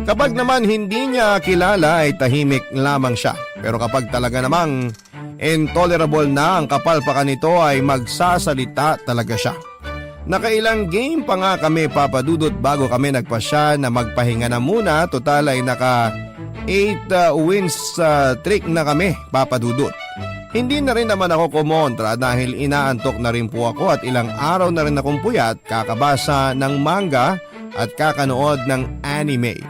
Kapag naman hindi niya kilala ay tahimik lamang siya. Pero kapag talaga namang intolerable na ang kapalpakan nito ay magsasalita talaga siya. Nakailang game pa nga kami papadudot bago kami nagpasya na magpahinga na muna. Total ay naka 8 wins trick na kami papadudot. Hindi na rin naman ako kumontra dahil inaantok na rin po ako at ilang araw na rin akong puyat kakabasa ng manga at kakanood ng anime.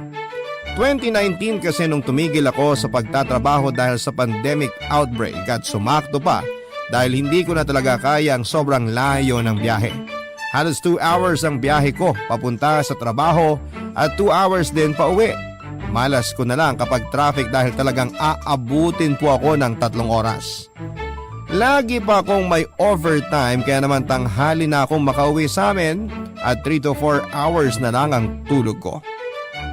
2019 kasi nung tumigil ako sa pagtatrabaho dahil sa pandemic outbreak at sumakto pa dahil hindi ko na talaga kaya ang sobrang layo ng biyahe. Halos 2 hours ang biyahe ko papunta sa trabaho at 2 hours din pa uwi. Malas ko na lang kapag traffic dahil talagang aabutin po ako ng 3 oras. Lagi pa akong may overtime kaya naman tanghali na akong makauwi sa amin at 3 to 4 hours na lang ang tulog ko.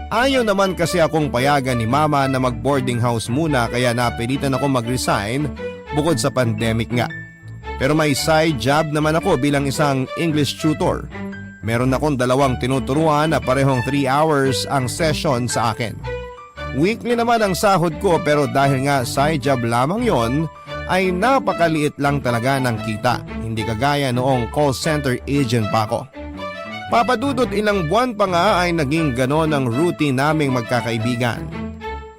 Ayaw naman kasi akong payagan ni mama na mag-boarding house muna kaya napilitan ako mag-resign bukod sa pandemic nga. Pero may side job naman ako bilang isang English tutor. Meron akong 2 tinuturuan na parehong 3 hours ang session sa akin. Weekly naman ang sahod ko pero dahil nga side job lamang yon ay napakaliit lang talaga ng kita. Hindi kagaya noong call center agent pa ako. Papadudot ilang buwan pa nga ay naging ganon ang routine naming magkakaibigan.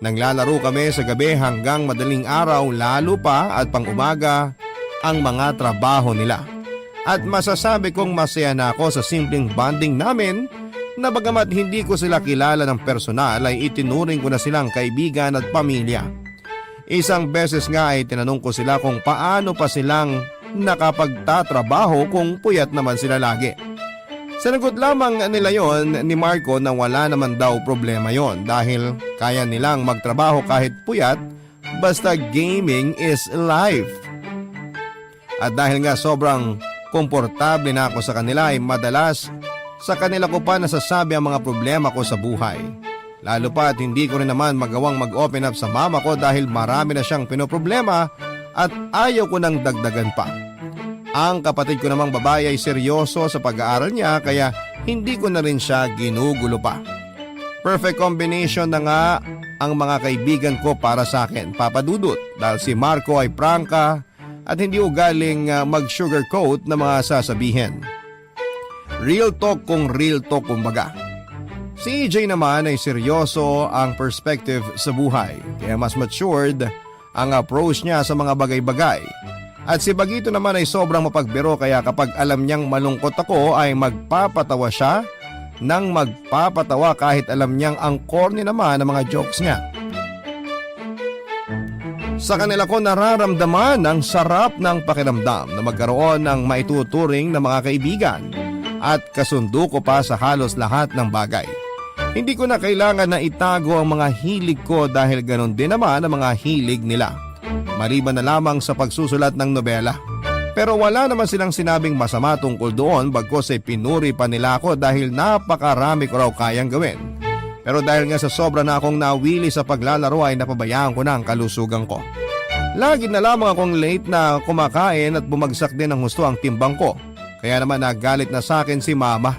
Naglalaro kami sa gabi hanggang madaling araw lalo pa at pang-umaga ang mga trabaho nila. At masasabi kong masaya na ako sa simpleng bonding namin na bagamat hindi ko sila kilala ng personal ay itinuring ko na silang kaibigan at pamilya. Isang beses nga ay tinanong ko sila kung paano pa silang nakapagtatrabaho kung puyat naman sila lagi. Sanagot lamang nila yon ni Marco na wala naman daw problema yon dahil kaya nilang magtrabaho kahit puyat basta gaming is life. At dahil nga sobrang komportable na ako sa kanila ay madalas sa kanila ko pa nasasabi ang mga problema ko sa buhay. Lalo pa at hindi ko rin naman magawang mag-open up sa mama ko dahil marami na siyang pinoproblema at ayaw ko nang dagdagan pa. Ang kapatid ko namang babae ay seryoso sa pag-aaral niya kaya hindi ko na rin siya ginugulo pa. Perfect combination na nga ang mga kaibigan ko para sa akin, Papa Dudut, dahil si Marco ay prangka at hindi ugaling mag-sugarcoat na mga sasabihin. Real talk kung real talk kumbaga. Si EJ naman ay seryoso ang perspective sa buhay kaya mas matured ang approach niya sa mga bagay-bagay. At si Bagito naman ay sobrang mapagbiro kaya kapag alam niyang malungkot ako ay magpapatawa siya nang magpapatawa kahit alam niyang ang corny naman ng mga jokes niya. Sa kanila ko nararamdaman ang sarap ng pakiramdam na magkaroon ng maituturing na mga kaibigan at kasundo ko pa sa halos lahat ng bagay. Hindi ko na kailangan na itago ang mga hilig ko dahil ganon din naman ang mga hilig nila. Maliban na lamang sa pagsusulat ng nobela. Pero wala naman silang sinabing masama tungkol doon bagkus ay pinuri pa nila ako dahil napakarami ko raw kayang gawin. Pero dahil nga sa sobra na akong nawili sa paglalaro ay napabayaan ko na ang kalusugan ko. Lagi na lamang akong late na kumakain at bumagsak din ang husto ang timbang ko. Kaya naman nagalit na sa akin si mama.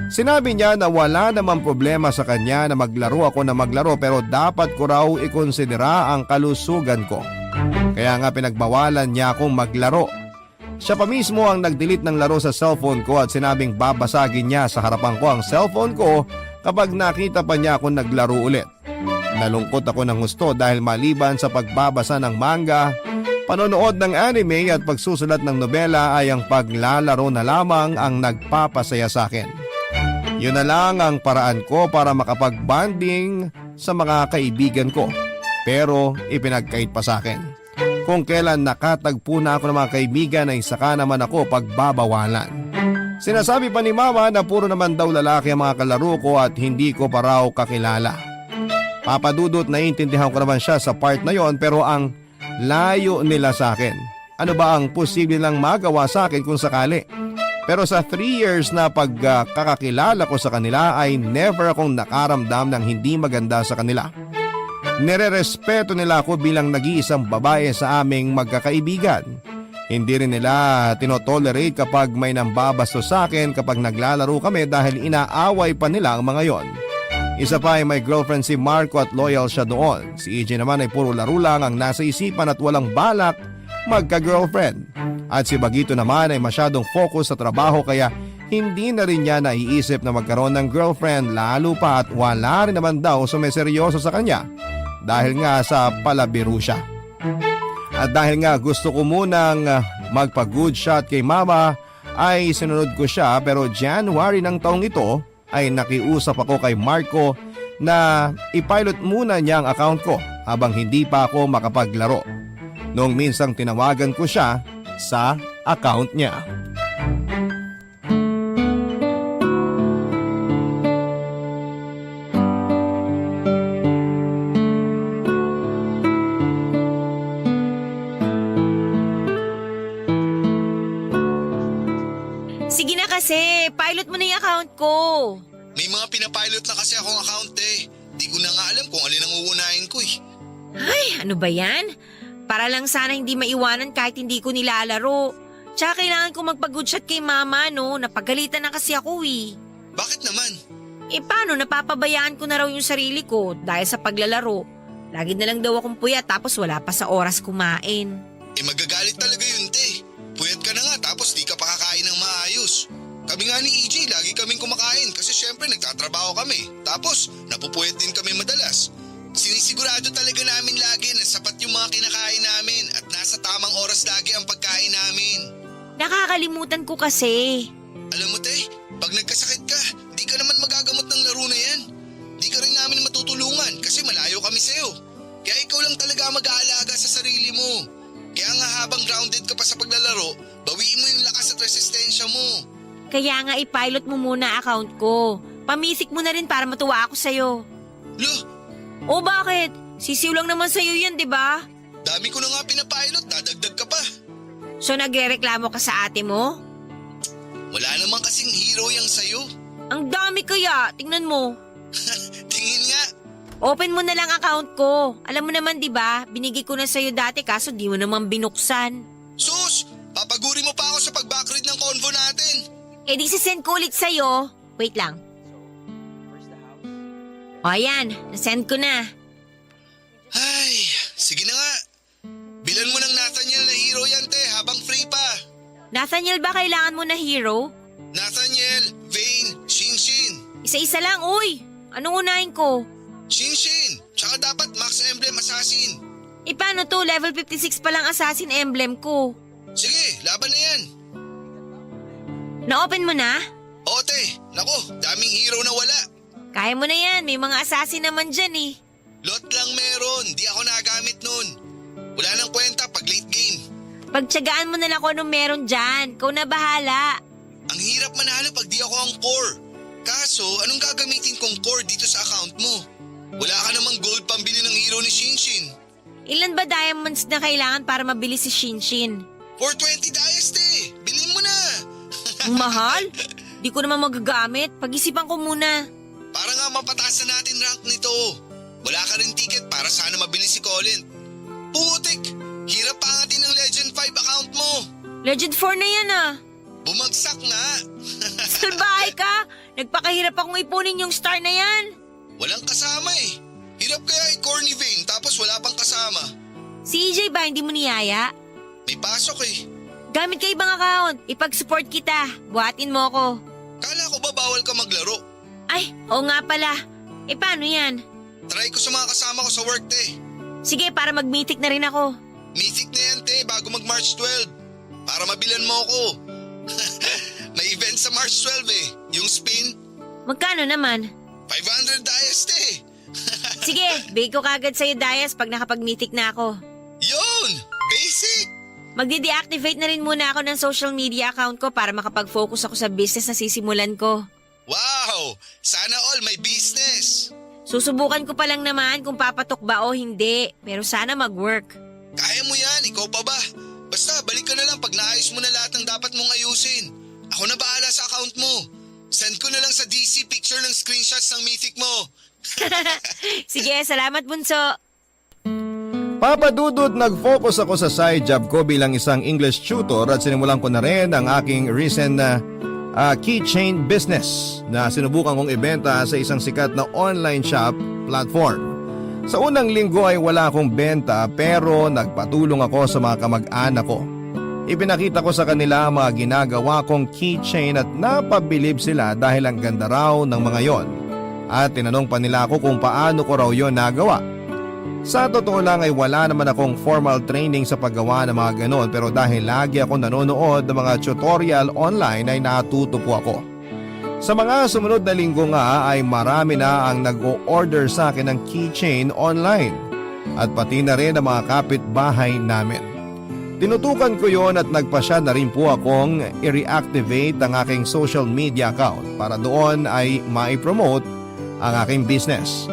Sinabi niya na wala namang problema sa kanya na maglaro ako na maglaro pero dapat ko raw ikonsidera ang kalusugan ko. Kaya nga pinagbawalan niya akong maglaro. Siya pa mismo ang nag-delete ng laro sa cellphone ko at sinabing babasagin niya sa harapan ko ang cellphone ko kapag nakita pa niya akong naglaro ulit. Nalungkot ako ng gusto dahil maliban sa pagbabasa ng manga, panonood ng anime at pagsusulat ng nobela ay ang paglalaro na lamang ang nagpapasaya sa akin. Yun na lang ang paraan ko para makapag-bonding sa mga kaibigan ko. Pero ipinagkait pa sa akin. Kung kailan nakatagpo na ako ng mga kaibigan ay saka naman ako pagbabawalan. Sinasabi pa ni mama na puro naman daw lalaki ang mga kalaro ko at hindi ko pa raw kakilala. Papa Dudut, naiintindihan ko naman siya sa part na yon pero ang layo nila sa akin. Ano ba ang posible lang magawa sa akin kung sakali? Pero sa 3 years na pagkakakilala ko sa kanila ay never akong nakaramdam ng hindi maganda sa kanila. Nire-respeto nila ako bilang nag-iisang babae sa aming magkakaibigan. Hindi rin nila tinotolerate kapag may nambabasto sa akin kapag naglalaro kami dahil inaaway pa nila ang mga yon. Isa pa ay may girlfriend si Marco at loyal siya doon. Si EJ naman ay puro laro lang ang nasa isipan at walang balak magka-girlfriend. At si Bagito naman ay masyadong focus sa trabaho kaya hindi na rin niya naiisip na magkaroon ng girlfriend lalo pa at wala rin naman daw sumeseryoso sa kanya dahil nga sa palabiro siya. At dahil nga gusto ko munang magpa-good shot kay mama ay sinunod ko siya pero January ng taong ito ay nakiusap ako kay Marco na ipilot muna niya ang account ko habang hindi pa ako makapaglaro. Noong minsang tinawagan ko siya sa account niya. Sige na kasi, pilot mo na yung account ko. May mga pinapilot na kasi akong account eh. Di ko na nga alam kung alin ang uunahin ko eh. Ay, ano ba yan? Para lang sana hindi maiwanan kahit hindi ko nilalaro. Tsaka kailangan ko magpag-good shot kay mama, no? Napagalitan na kasi ako eh. Bakit naman? Eh paano, napapabayaan ko na raw yung sarili ko dahil sa paglalaro. Lagi na lang daw akong puyat tapos wala pa sa oras kumain. Eh magagalit talaga yun te. Puyat ka na nga tapos di ka pa kakain ng maayos. Kami nga ni EJ lagi kaming kumakain kasi syempre nagtatrabaho kami. Tapos napupuyat din kami madalas. Sinisigurado talaga namin lagi na sapat yung mga kinakain namin at nasa tamang oras lagi ang pagkain namin. Nakakalimutan ko kasi. Alam mo te, pag nagkasakit ka, di ka naman magagamot tulungan kasi malayo kami sa'yo. Kaya ikaw lang talaga mag-aalaga sa sarili mo. Kaya nga habang grounded ka pa sa paglalaro, bawiin mo yung lakas at resistensya mo. Kaya nga i-pilot mo muna account ko. Pamisik mo na rin para matuwa ako sa'yo. Lo, O bakit? Sisiw lang naman sa'yo yan, di ba? dami ko na nga pinapilot, dadagdag ka pa. So nagrereklamo ka sa ate mo? Wala naman kasing hero yang sa'yo. Ang dami kaya, tingnan mo. Tingin nga. Open mo na lang account ko. Alam mo naman 'di ba, binigay ko na sa'yo dati kaso di mo naman binuksan. Sus, papaguri mo pa ako sa pag-backread ng convo natin. Eh di sisend ko ulit sa'yo. Wait lang. O ayan, nasend ko na. Ay, sige na nga. Bilan mo ng Nathaniel na hero yan, te, habang free pa. Nathaniel ba kailangan mo na hero? Nathaniel, Vane, Shinshin. Isa-isa lang, uy! Anong unahin ko? Shinshin, tsaka dapat Max Emblem Assassin. E paano to? Level 56 pa lang assassin emblem ko. Sige, laban na yan. Na-open mo na? O, te, nako, daming hero na wala. Kaya mo na yan, may mga assassin naman dyan eh. Lot lang meron, di ako nagamit nun. Wala nang kwenta pag late game. Pagtsagaan mo na lang kung anong meron dyan. Ikaw na bahala. Ang hirap manalo pag di ako ang core. Kaso, anong gagamitin kong core dito sa account mo? Wala ka namang gold pambili ng hero ni Shinshin. Ilan ba diamonds na kailangan para mabili si Shinshin? 420 dias, te. Bilhin mo na. Ang mahal? Di ko naman magagamit. Pag-isipan ko muna. Para nga mapataas na natin rank nito. Wala ka rin ticket para sana mabili si Colin. Putik! Hirap pangatin ng Legend 5 account mo. Legend 4 na yan ah. Bumagsak nga. Salbahay ka! Nagpakahirap akong ipunin yung star na yan. Walang kasama eh. Hirap kaya i-core ni Vane tapos wala pang kasama. Si EJ ba hindi mo niyaya? May pasok eh. Gamit ka ibang account. Ipag-support kita. Buhatin mo ako. Kala ko ba bawal ka maglaro? Ay, oo nga pala. E paano yan? Try ko sa mga kasama ko sa work, te. Sige, para mag-mythic na rin ako. Mythic na yan, te, bago mag-March 12. Para mabilan mo ako. May event sa March 12 eh. Yung spin, Magkano naman? 500 dias, te. Sige, bigay ko kagad sa'yo, Dias, pag nakapag-mythic na ako. Yun! Basic! Magde-deactivate na rin muna ako ng social media account ko para makapag-focus ako sa business na sisimulan ko. Wow! Sana all may business. Susubukan ko pa lang naman kung papatok ba o hindi, pero sana mag-work. Kaya mo yan, ikaw pa ba? Basta balik ka na lang pag naayos mo na lahat ng dapat mong ayusin. Ako na bahala sa account mo. Send ko na lang sa DC picture ng screenshots ng mythic mo. Sige, salamat bunso. Papa Dudut, nag-focus ako sa side job ko bilang isang English tutor at sinimulan ko na rin ang aking recent na keychain business na sinubukan kong ibenta sa isang sikat na online shop platform. Sa unang linggo ay wala akong benta pero nagpatulong ako sa mga kamag-anak ko. Ipinakita ko sa kanila ang mga ginagawa kong keychain at napabilib sila dahil ang ganda raw ng mga yon. At tinanong pa nila ako kung paano ko raw yon nagawa. Sa totoo lang ay wala naman akong formal training sa paggawa ng mga ganon pero dahil lagi ako nanonood ng mga tutorial online ay natuto po ako. Sa mga sumunod na linggo nga ay marami na ang nag-o-order sa akin ng keychain online at pati na rin ang mga kapitbahay namin. Tinutukan ko yon at nagpasya na rin po akong i-reactivate ang aking social media account para doon ay ma-promote ang aking business.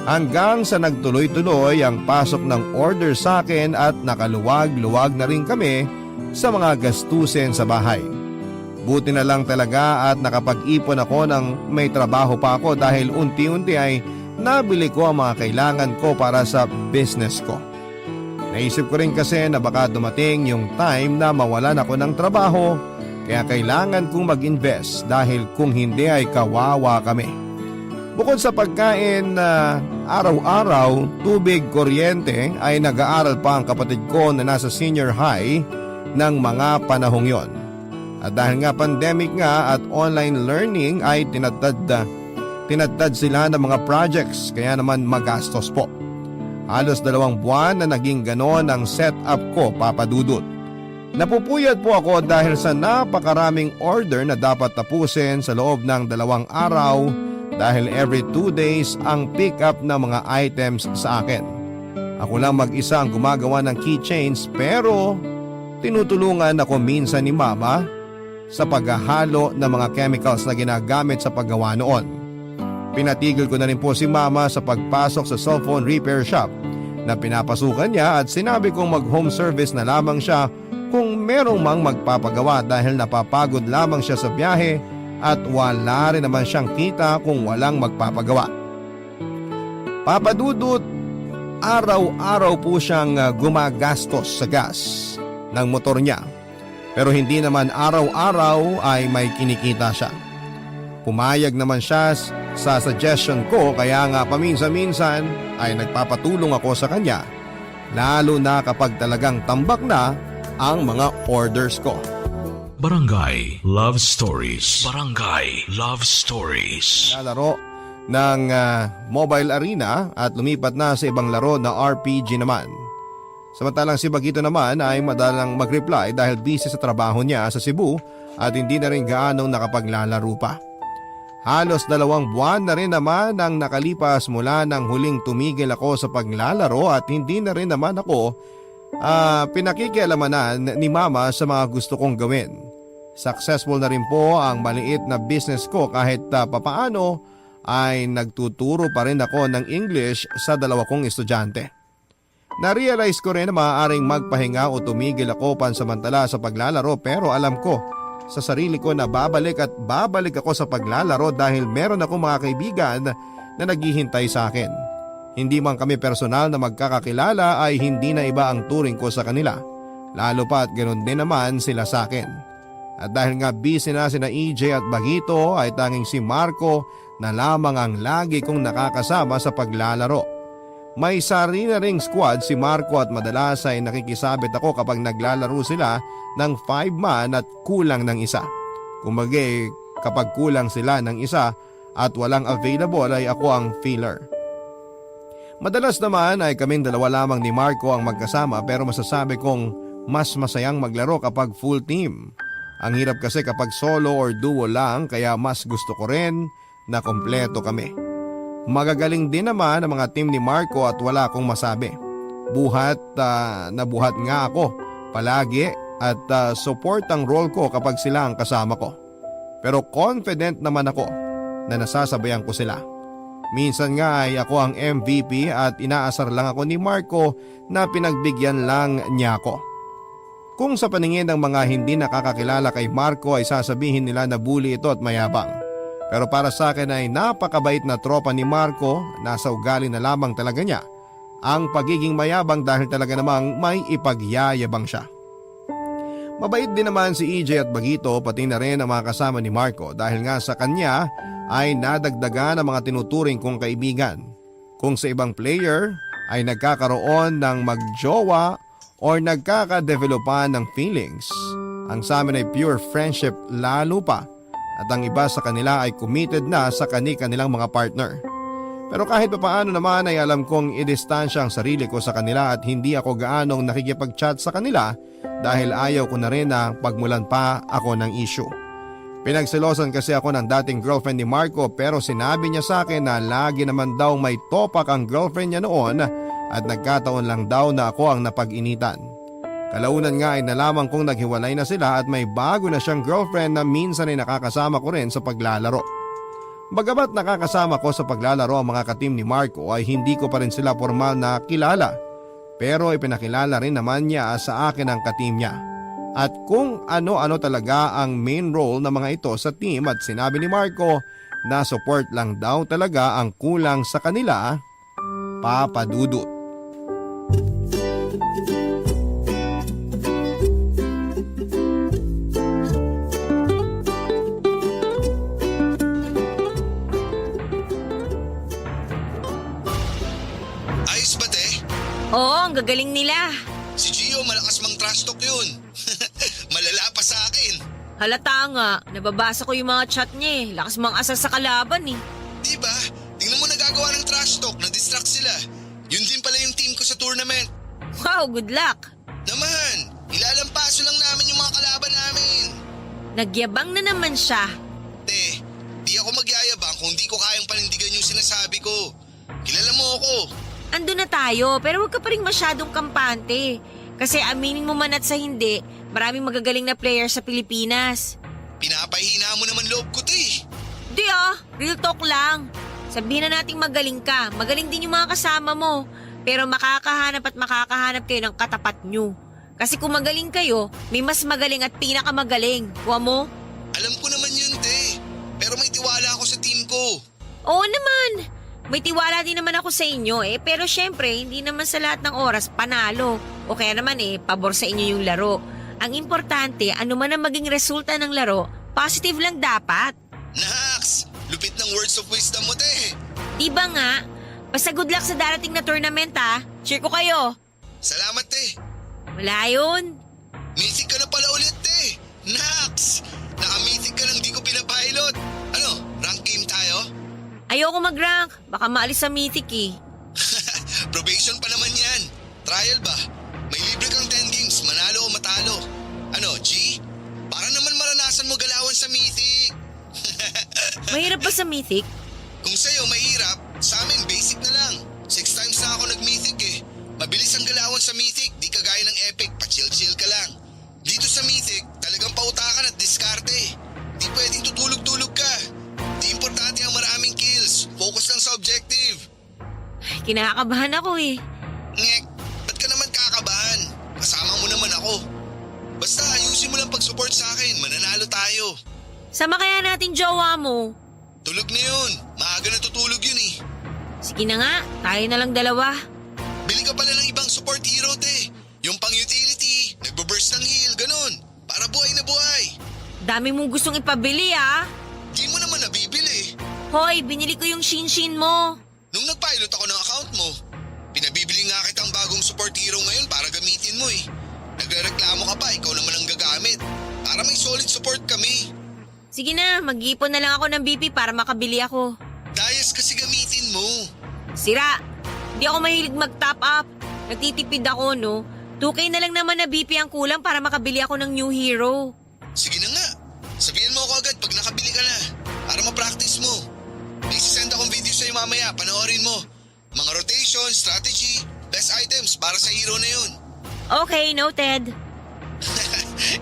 Hanggang sa nagtuloy-tuloy ang pasok ng order sa akin at nakaluwag-luwag na rin kami sa mga gastusin sa bahay. Buti na lang talaga at nakapag-ipon ako ng may trabaho pa ako dahil unti-unti ay nabili ko ang mga kailangan ko para sa business ko. Naisip ko rin kasi na baka dumating yung time na mawalan ako ng trabaho kaya kailangan kong mag-invest dahil kung hindi ay kawawa kami. Bukod sa pagkain na araw-araw, tubig, kuryente ay nag-aaral pa ang kapatid ko na nasa senior high ng mga panahong yon. At dahil nga pandemic nga at online learning ay tinatad sila ng mga projects kaya naman magastos po. Halos 2 buwan na naging ganon ang setup ko, Papa Dudut. Napupuyat po ako dahil sa napakaraming order na dapat tapusin sa loob ng 2 araw dahil every 2 days ang pick up ng mga items sa akin. Ako lang mag-isa ang gumagawa ng keychains pero tinutulungan ako minsan ni Mama sa paghahalo ng mga chemicals na ginagamit sa paggawa noon. Pinatigil ko na rin po si Mama sa pagpasok sa cellphone repair shop na pinapasukan niya at sinabi kong mag-home service na lamang siya kung merong mang magpapagawa dahil napapagod lamang siya sa biyahe at wala rin naman siyang kita kung walang magpapagawa. Papa Dudut, araw-araw po siyang gumagastos sa gas ng motor niya pero hindi naman araw-araw ay may kinikita siya. Pumayag naman siya sa suggestion ko kaya nga paminsan-minsan ay nagpapatulong ako sa kanya lalo na kapag talagang tambak na ang mga orders ko. Barangay Love Stories. Barangay Love Stories. Lalaro ng mobile arena at lumipat na sa ibang laro na RPG naman. Samantalang si Bagito naman ay madalang mag-reply dahil busy sa trabaho niya sa Cebu at hindi na rin gaanong nakapaglalaro pa. Halos 2 buwan na rin naman ang nakalipas mula nang huling tumigil ako sa paglalaro at hindi na rin naman ako pinakikialamanan ni Mama sa mga gusto kong gawin. Successful na rin po ang maliit na business ko kahit papaano ay nagtuturo pa rin ako ng English sa 2 kong estudyante. Na-realize ko rin na maaaring magpahinga o tumigil ako pansamantala sa paglalaro pero alam ko sa sarili ko na babalik ako sa paglalaro dahil meron ako mga kaibigan na naghihintay sa akin. Hindi man kami personal na magkakakilala ay hindi na iba ang turing ko sa kanila. Lalo pa at ganoon din naman sila sa akin. At dahil nga busy na sina EJ at Bagito ay tanging si Marco na lamang ang lagi kong nakakasama sa paglalaro. May sarili na ring squad si Marco at madalas ay nakikisabit ako kapag naglalaro sila ng 5-man at kulang ng isa. Kumbaga kapag kulang sila ng isa at walang available ay ako ang filler. Madalas naman ay kaming 2 lamang ni Marco ang magkasama pero masasabi kong mas masayang maglaro kapag full team. Ang hirap kasi kapag solo or duo lang kaya mas gusto ko rin na kompleto kami. Magagaling din naman ang mga team ni Marco at wala akong masabi. Buhat nga ako palagi at support ang role ko kapag sila ang kasama ko. Pero confident naman ako na nasasabayan ko sila. Minsan nga ay ako ang MVP at inaasar lang ako ni Marco na pinagbigyan lang niya ako. Kung sa paningin ng mga hindi nakakakilala kay Marco ay sasabihin nila na bully ito at mayabang. Pero para sa akin ay napakabait na tropa ni Marco, nasa ugali na lamang talaga niya ang pagiging mayabang dahil talaga namang may ipagyayabang siya. Mabait din naman si EJ at Bagito pati na rin ang mga kasama ni Marco dahil nga sa kanya ay nadagdagan ang mga tinuturing kong kaibigan. Kung sa ibang player ay nagkakaroon ng magjowa or nagkakadevelopan ng feelings, ang sa amin ay pure friendship lalo pa at ang iba sa kanila ay committed na sa kanilang mga partner. Pero kahit papaano naman ay alam kong idistansya ang sarili ko sa kanila at hindi ako gaanong nakikipag-chat sa kanila dahil ayaw ko na rin na pagmulan pa ako ng issue. Pinagselosan kasi ako ng dating girlfriend ni Marco pero sinabi niya sa akin na lagi naman daw may topak ang girlfriend niya noon at nagkataon lang daw na ako ang napag-initan. Kalaunan nga ay nalaman kong naghiwalay na sila at may bago na siyang girlfriend na minsan ay nakakasama ko rin sa paglalaro. Bagamat nakakasama ko sa paglalaro ang mga katim ni Marco ay hindi ko pa rin sila formal na kilala pero ipinakilala rin naman niya sa akin ang katim niya. At kung ano-ano talaga ang main role ng mga ito sa team at sinabi ni Marco na support lang daw talaga ang kulang sa kanila, Papa Dudut. Ayos ba, te? Oo, ang gagaling nila. Si Gio malakas mang trash talk yun. Malala pa sa akin. Halata nga, nababasa ko yung mga chat niya eh. Lakas mga asal sa kalaban eh. Diba? Tingnan mo nagagawa ng trash talk, na-distract sila. Yun din pala yung team ko sa tournament. Wow, good luck. Naman, ilalampaso lang namin yung mga kalaban namin. Nagyabang na naman siya. Te, di ako magyayabang kung kung di ko kayang panindigan yung sinasabi ko. Kilala mo ako. Ando na tayo, pero huwag ka pa rin masyadong kampante. Kasi aminin mo man at sa hindi, maraming magagaling na player sa Pilipinas. Pinapahina mo naman loob ko to eh. Di real talk lang. Sabihin na nating magaling ka, magaling din yung mga kasama mo. Pero makakahanap at makakahanap kayo ng katapat nyo. Kasi kung magaling kayo, may mas magaling at pinakamagaling. Kuha mo? Alam ko naman yun, te. Pero may tiwala ako sa team ko. Oo naman. May tiwala din naman ako sa inyo pero syempre hindi naman sa lahat ng oras panalo. O kaya naman pabor sa inyo yung laro. Ang importante, ano man ang maging resulta ng laro, positive lang dapat. Nax! Lupit ng words of wisdom mo, te. Diba nga? Basta good luck sa darating na tournament Cheer ko kayo. Salamat, te. Wala yun. Mythic ka na pala ulit, te. Nax! Naka-mythic ka lang di ko pinapilot. Ano, rank game tayo? Ayoko mag-rank. Baka maalis sa mythic Probation pa naman yan. Trial ba? May libre kang 10 games, manalo o matalo. Ano, G? Para naman maranasan mo galawan sa mythic. Mahirap ba sa mythic? Kung sa'yo mahirap, sa amin basic na lang. 6 times na ako nag-mythic Mabilis ang galawan sa mythic, di kagaya ng epic, pa-chill-chill ka lang. Dito sa mythic, talagang pautakan at diskarte. Di pwedeng tutulog-tulog ka. Di importante ang maraming kills, focus lang sa objective. Kinakabahan ako Ngek, ba't ka naman kakabahan? Kasama mo naman ako. Basta ayusin mo lang pag-support sa akin, mananalo tayo. Sama kaya natin jowa mo. Tulog na yun, maaga na tutulog yun eh. Sige na nga, tayo na lang dalawa. Bili ka pala ng ibang support hero, te. Yung pang utility, nagbo-burst ng heal, ganun. Para buhay na buhay. Dami mong gustong ipabili Di mo naman nabibili. Hoy, binili ko yung Shinshin mo. Nung nag-pilot ako ng account mo, pinabibili nga kitang bagong support hero ngayon para gamitin mo eh. Nagrereklamo ka pa, ikaw naman ang gagamit. Para may solid support kami. Sige na, mag-ipon na lang ako ng BP para makabili ako. Dayas kasi gamitin mo. Sira, di ako mahilig mag-top up. Nagtitipid ako, no? 2K na lang naman na BP ang kulang para makabili ako ng new hero. Sige na nga. Sabihin mo ako agad pag nakabili ka na. Para ma-practice mo. May sisend akong video sa'yo mamaya, panoorin mo. Mga rotation, strategy, best items para sa hero na yun. Okay, noted.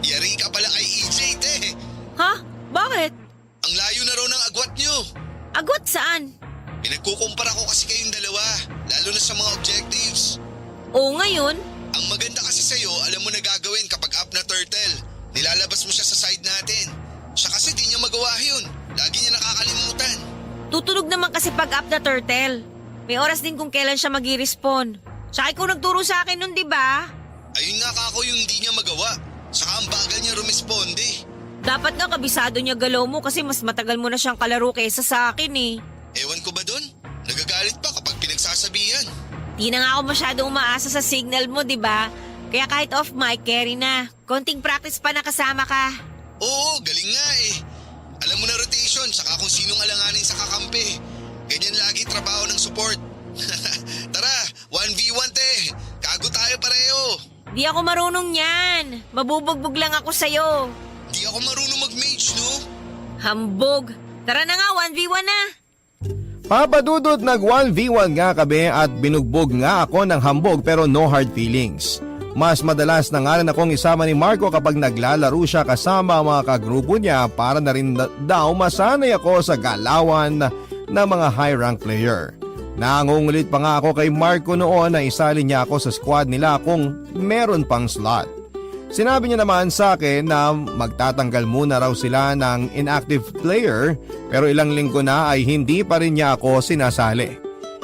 Yari ka pala kay EJ, te. Ha? Bakit? Ang layo na raw ng agwat nyo. Agwat saan? Pinagkukumpara ko kasi kayong dalawa, lalo na sa mga objectives. Oo, ngayon? Ang maganda kasi sa'yo, alam mo na gagawin kapag up na turtle. Nilalabas mo siya sa side natin. Siya kasi di niya magawa yun. Lagi niya nakakalimutan. Tutunog naman kasi pag up na turtle. May oras din kung kailan siya mag-i-respawn. Tsaka ikaw nagturo sa akin nun, di ba? Ayun nga kako yung di niya magawa. Saka ang bagal niya rumisponde. Dapat nga kabisado niya galaw mo kasi mas matagal mo na siyang kalaro kaysa sa akin Ewan ko ba dun? Nagagalit pa kapag pinagsasabihan. Di na nga ako masyadong umaasa sa signal mo, di ba? Kaya kahit off mic, carry na. Konting practice pa nakasama ka. Oo, galing nga eh. Alam mo na rotation, saka kung sinong alanganin sa kakampi. Ganyan lagi trabaho ng support. Tara, 1v1 te. Kago tayo pareho. Di ako marunong yan. Mabubugbog lang ako sa'yo. Di ako marunong mag-mage, no? Hambog. Tara na nga, 1v1 na. Papadudod nag 1v1 nga kami at binugbog nga ako ng hambog pero no hard feelings. Mas madalas na nga rin akong isama ni Marco kapag naglalaro siya kasama ang mga kagrupo niya para na rin daw masanay ako sa galawan ng mga high rank player. Nangungulit pa nga ako kay Marco noon na isali niya ako sa squad nila kung meron pang slot. Sinabi niya naman sa akin na magtatanggal muna raw sila ng inactive player pero ilang linggo na ay hindi pa rin niya ako sinasali.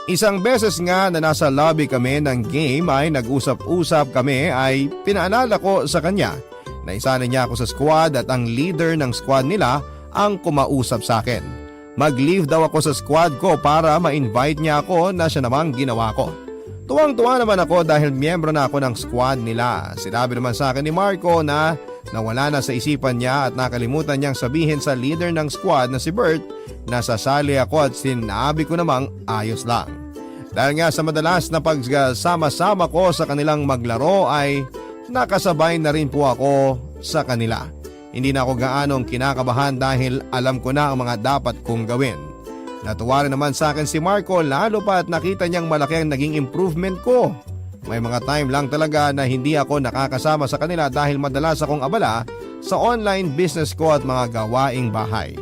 Isang beses nga na nasa lobby kami ng game ay nag-usap-usap kami ay pinaalala ko sa kanya na isali niya ako sa squad at ang leader ng squad nila ang kumausap sa akin. Mag-leave daw ako sa squad ko para ma-invite niya ako na siya namang ginawa ko. Tuwang-tuwa naman ako dahil miyembro na ako ng squad nila. Sinabi naman sa akin ni Marco na nawala na sa isipan niya at nakalimutan niyang sabihin sa leader ng squad na si Bert na sasali ako at sinabi ko namang ayos lang. Dahil nga sa madalas na pagsama-sama ko sa kanilang maglaro ay nakasabay na rin po ako sa kanila. Hindi na ako gaanong kinakabahan dahil alam ko na ang mga dapat kong gawin. Natuwa rin naman sa akin si Marco lalo pa at nakita niyang malaki ang naging improvement ko. May mga time lang talaga na hindi ako nakakasama sa kanila dahil madalas akong abala sa online business ko at mga gawaing bahay.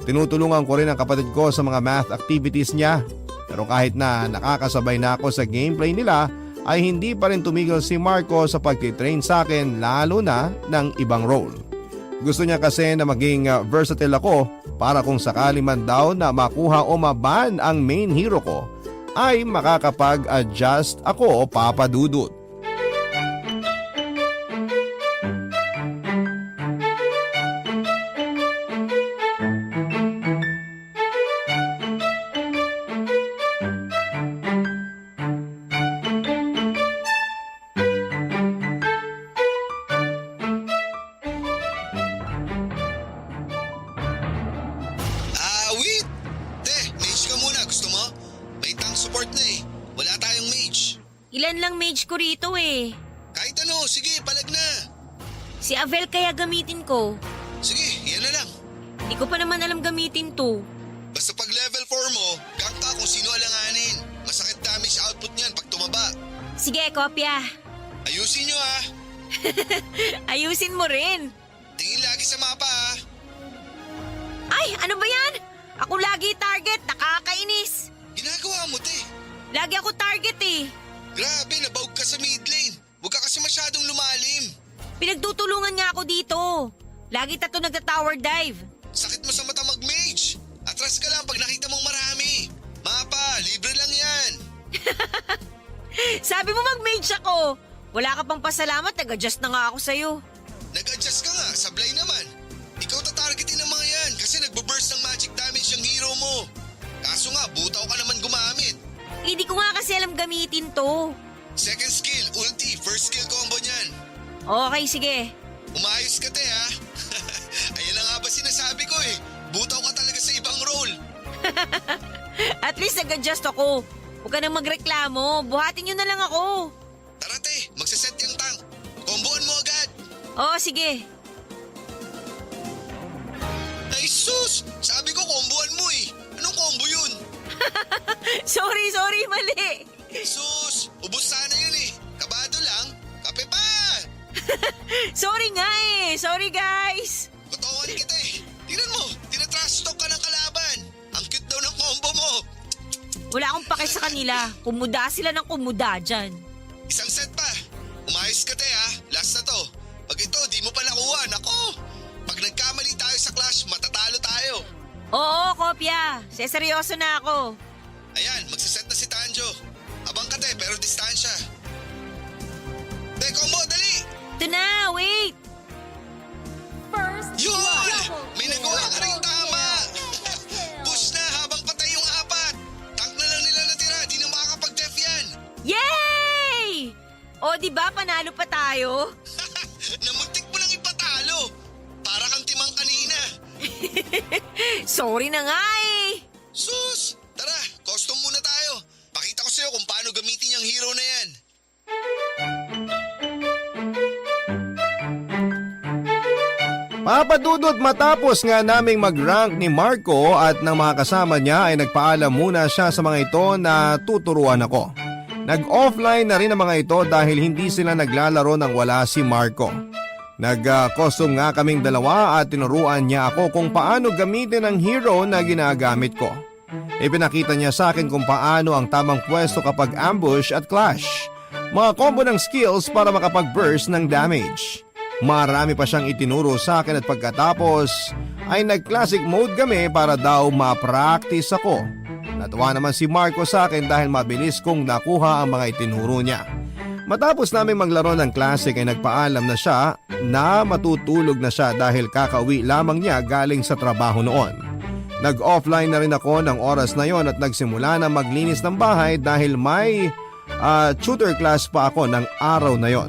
Tinutulungan ko rin ang kapatid ko sa mga math activities niya. Pero kahit na nakakasabay na ako sa gameplay nila ay hindi pa rin tumigil si Marco sa pagtitrain sa akin lalo na ng ibang role. Gusto niya kasi na maging versatile ako para kung sakali man daw na makuha o maban ang main hero ko ay makakapag-adjust ako, Papa Dudut. Wait! Te, mage ka muna. Gusto mo? May tank support na eh. Wala tayong mage. Ilan lang mage ko rito eh. Kahit ano, sige, palag na. Si Avel kaya gamitin ko. Sige, yan na lang. Hindi ko pa naman alam gamitin to. Basta pag level 4 mo, gang ka kung sino alanganin. Masakit damage output niyan pag tumaba. Sige, kopya. Ayusin nyo ah. Ayusin mo rin. Tingin lagi sa mapa ah. Ay, ano ba yan? Ako lagi target, nakakainis. Ginagawa mo, te. Lagi ako target eh. Grabe, nabaog ka sa mid lane. Huwag ka kasi masyadong lumalim. Pinagtutulungan nga ako dito. Lagi tato nagta-tower dive. Sakit mo sa mata mag-mage. Atras ka lang pag nakita mong marami. Mapa, libre lang yan. Sabi mo mag-mage ako. Wala ka pang pasalamat, nag-adjust na nga ako sa'yo. Nag-adjust ka nga, sablay naman. Ikaw tatargetin ng mga yan kasi nagbo-burst ng magic damage yung hero mo. Kaso nga, butaw ka naman gumamit. Hindi ko nga kasi alam gamitin to. Second skill, ulti, first skill combo niyan. Okay, sige. Umayos ka, te, ha? Ayan na nga ba sinasabi ko eh. Butaw ka talaga sa ibang role. At least nag-adjust ako. Huwag ka nang magreklamo. Buhatin nyo na lang ako. Tara, te, magsaset yung tank. Komboan mo agad. Oo, sige. Ay, sus! Sabi ko komboan mo eh. Anong combo yun? Sorry, mali. Sus! Ubus sana yun eh. Kabado lang. Kape pa! Sorry nga eh. Sorry, guys. Kotawan kita eh. Tingnan mo, tinatrash talk ka ng kalaban. Ang cute daw ng combo mo. Wala akong pake sa kanila. Kumuda sila ng kumuda dyan. Isang set pa. Umayos ka, te, ha? Last na to. Pag ito, di mo pa nakuha. Nako! Pag nagkamali tayo sa clash, matatalo tayo. Oo, kopya. Seryoso na ako. Ayan, magsaset na si Tanjo. Abang ka, te, pero distansya. Te, combo, dali! Ito na, wait. First Yun! blood. May nagawa ka rin tama! Push na habang patay yung apat. Tank na lang nila natira, di na makakapag-def yan. Yay! O, di ba panalo pa tayo? Namuntik mo nang ipatalo. Para kang timang kanina. Sorry na nga eh. Sus! Tara, custom muna tayo. Pakita ko sa'yo kung paano gamitin yung hero na yan. Papa Dudut, matapos nga naming mag-rank ni Marco at ng mga kasama niya ay nagpaalam muna siya sa mga ito na tuturuan ako. Nag-offline na rin ang mga ito dahil hindi sila naglalaro nang wala si Marco. Nag-custom nga kaming dalawa at tinuruan niya ako kung paano gamitin ang hero na ginagamit ko. Ipinakita niya sa akin kung paano ang tamang pwesto kapag ambush at clash. Mga combo ng skills para makapag-burst ng damage. Marami pa siyang itinuro sa akin at pagkatapos ay nag-classic mode kami para daw ma-practice ako. Natuwa naman si Marco sa akin dahil mabilis kong nakuha ang mga itinuro niya. Matapos namin maglaro ng classic ay nagpaalam na siya na matutulog na siya dahil kakauwi lamang niya galing sa trabaho noon. Nag-offline na rin ako ng oras na yon at nagsimula na maglinis ng bahay dahil may tutor class pa ako ng araw na yon.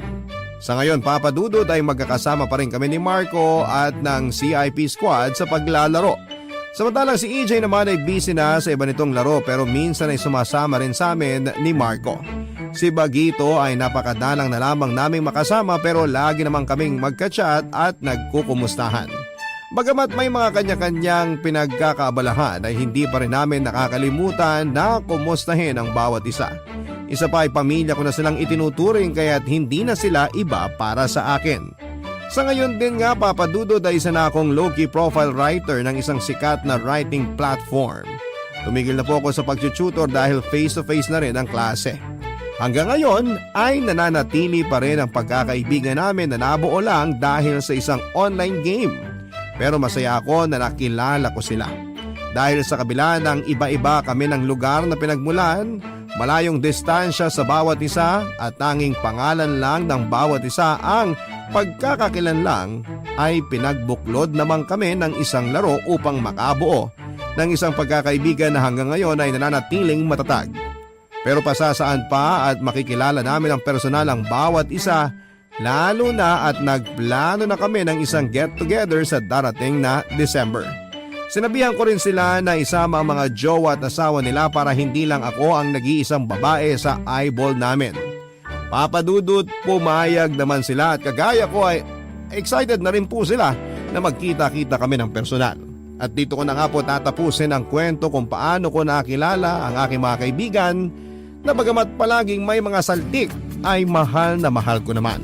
Sa ngayon, Papa Dudut, ay magkakasama pa rin kami ni Marco at ng CIP squad sa paglalaro. Samantalang si EJ naman ay busy na sa iba nitong laro pero minsan ay sumasama rin sa amin ni Marco. Si Bagito ay napakadalang na lamang naming makasama pero lagi naman kaming magka-chat at nagkukumustahan. Bagamat may mga kanya-kanyang pinagkakaabalahan ay hindi pa rin namin nakakalimutan na kumustahin ang bawat isa. Isa pa ay pamilya ko na silang itinuturing kaya't hindi na sila iba para sa akin. Sa ngayon din nga papadudod ay isa na akong low-key profile writer ng isang sikat na writing platform. Tumigil na po ako sa pag-tutor dahil face-to-face na rin ang klase. Hanggang ngayon ay nananatili pa rin ang pagkakaibigan namin na nabuo lang dahil sa isang online game. Pero masaya ako na nakilala ko sila. Dahil sa kabila ng iba-iba kami ng lugar na pinagmulan, malayong distansya sa bawat isa at tanging pangalan lang ng bawat isa ang pagkakakilanlang ay pinagbuklod naman kami ng isang laro upang makabuo ng isang pagkakaibigan na hanggang ngayon ay nananatiling matatag. Pero pasasaan pa at makikilala namin ang personal ang bawat isa. Lalo na at nagplano na kami ng isang get-together sa darating na December. Sinabihan ko rin sila na isama ang mga jowa at asawa nila para hindi lang ako ang nag-iisang babae sa eyeball namin. Papadudot, pumayag naman sila at kagaya ko ay excited na rin po sila na magkita-kita kami ng personal. At dito ko na nga po tatapusin ang kwento kung paano ko nakilala ang aking mga kaibigan na bagamat palaging may mga saltik ay mahal na mahal ko naman.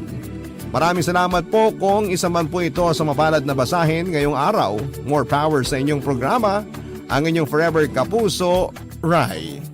Maraming salamat po kung isa man po ito sa mapalad na basahin ngayong araw. More power sa inyong programa, ang inyong forever kapuso, Rai.